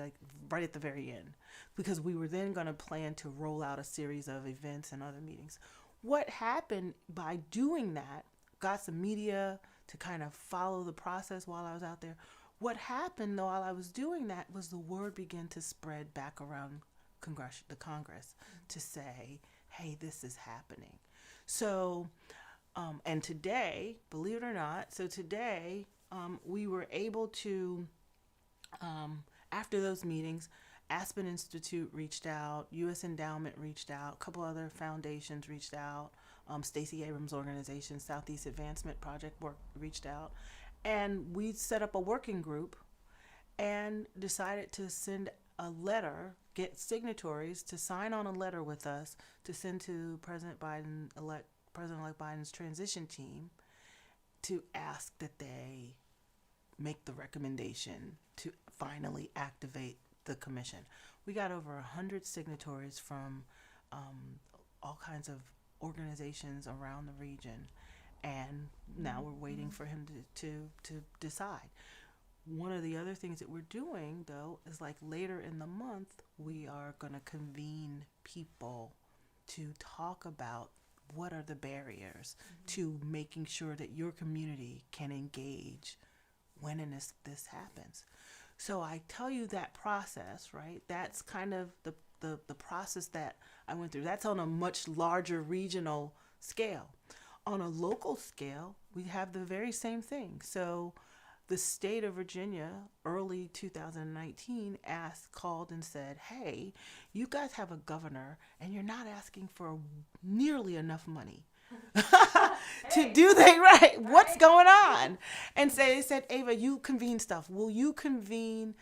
right at the very end, because we were then going to plan to roll out a series of events and other meetings. What happened by doing that, got some media to kind of follow the process while I was out there. What happened though while I was doing that was the word began to spread back around the Congress to say, hey, this is happening. So, and today, believe it or not, today we were able to, after those meetings, Aspen Institute reached out, U.S. Endowment reached out, a couple other foundations reached out, Stacey Abrams' organization, Southeast Advancement Project reached out, and we set up a working group and decided to send a letter, get signatories to sign on a letter with us to send to President-elect Biden's transition team to ask that they make the recommendation to finally activate the commission. We got over 100 signatories from all kinds of organizations around the region, and now we're waiting for him to decide. One of the other things that we're doing, though, is later in the month, we are going to convene people to talk about what are the barriers to making sure that your community can engage when and if this happens. So I tell you that process, right? That's kind of the process that I went through. That's on a much larger regional scale. On a local scale, we have the very same thing. So the state of Virginia, early 2019, called and said, hey, you guys have a governor and you're not asking for nearly enough money to do that right. What's going on? And so they said, Ava, you convene stuff. Will you convene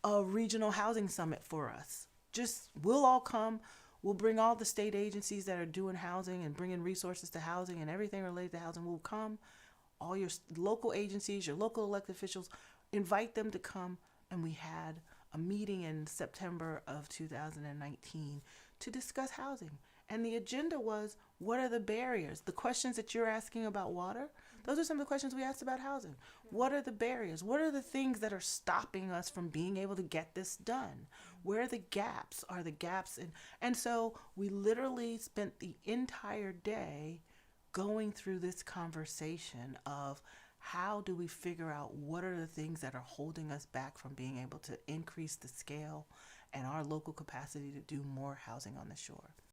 a regional housing summit for us? We'll all come. We'll bring all the state agencies that are doing housing and bringing resources to housing and everything related to housing will come. All your local agencies, your local elected officials, invite them to come. And we had a meeting in September of 2019 to discuss housing. And the agenda was, what are the barriers? The questions that you're asking about water, those are some of the questions we asked about housing. What are the barriers? What are the things that are stopping us from being able to get this done? Where are the gaps? Are the gaps? And so we literally spent the entire day going through this conversation of how do we figure out what are the things that are holding us back from being able to increase the scale and our local capacity to do more housing on the shore.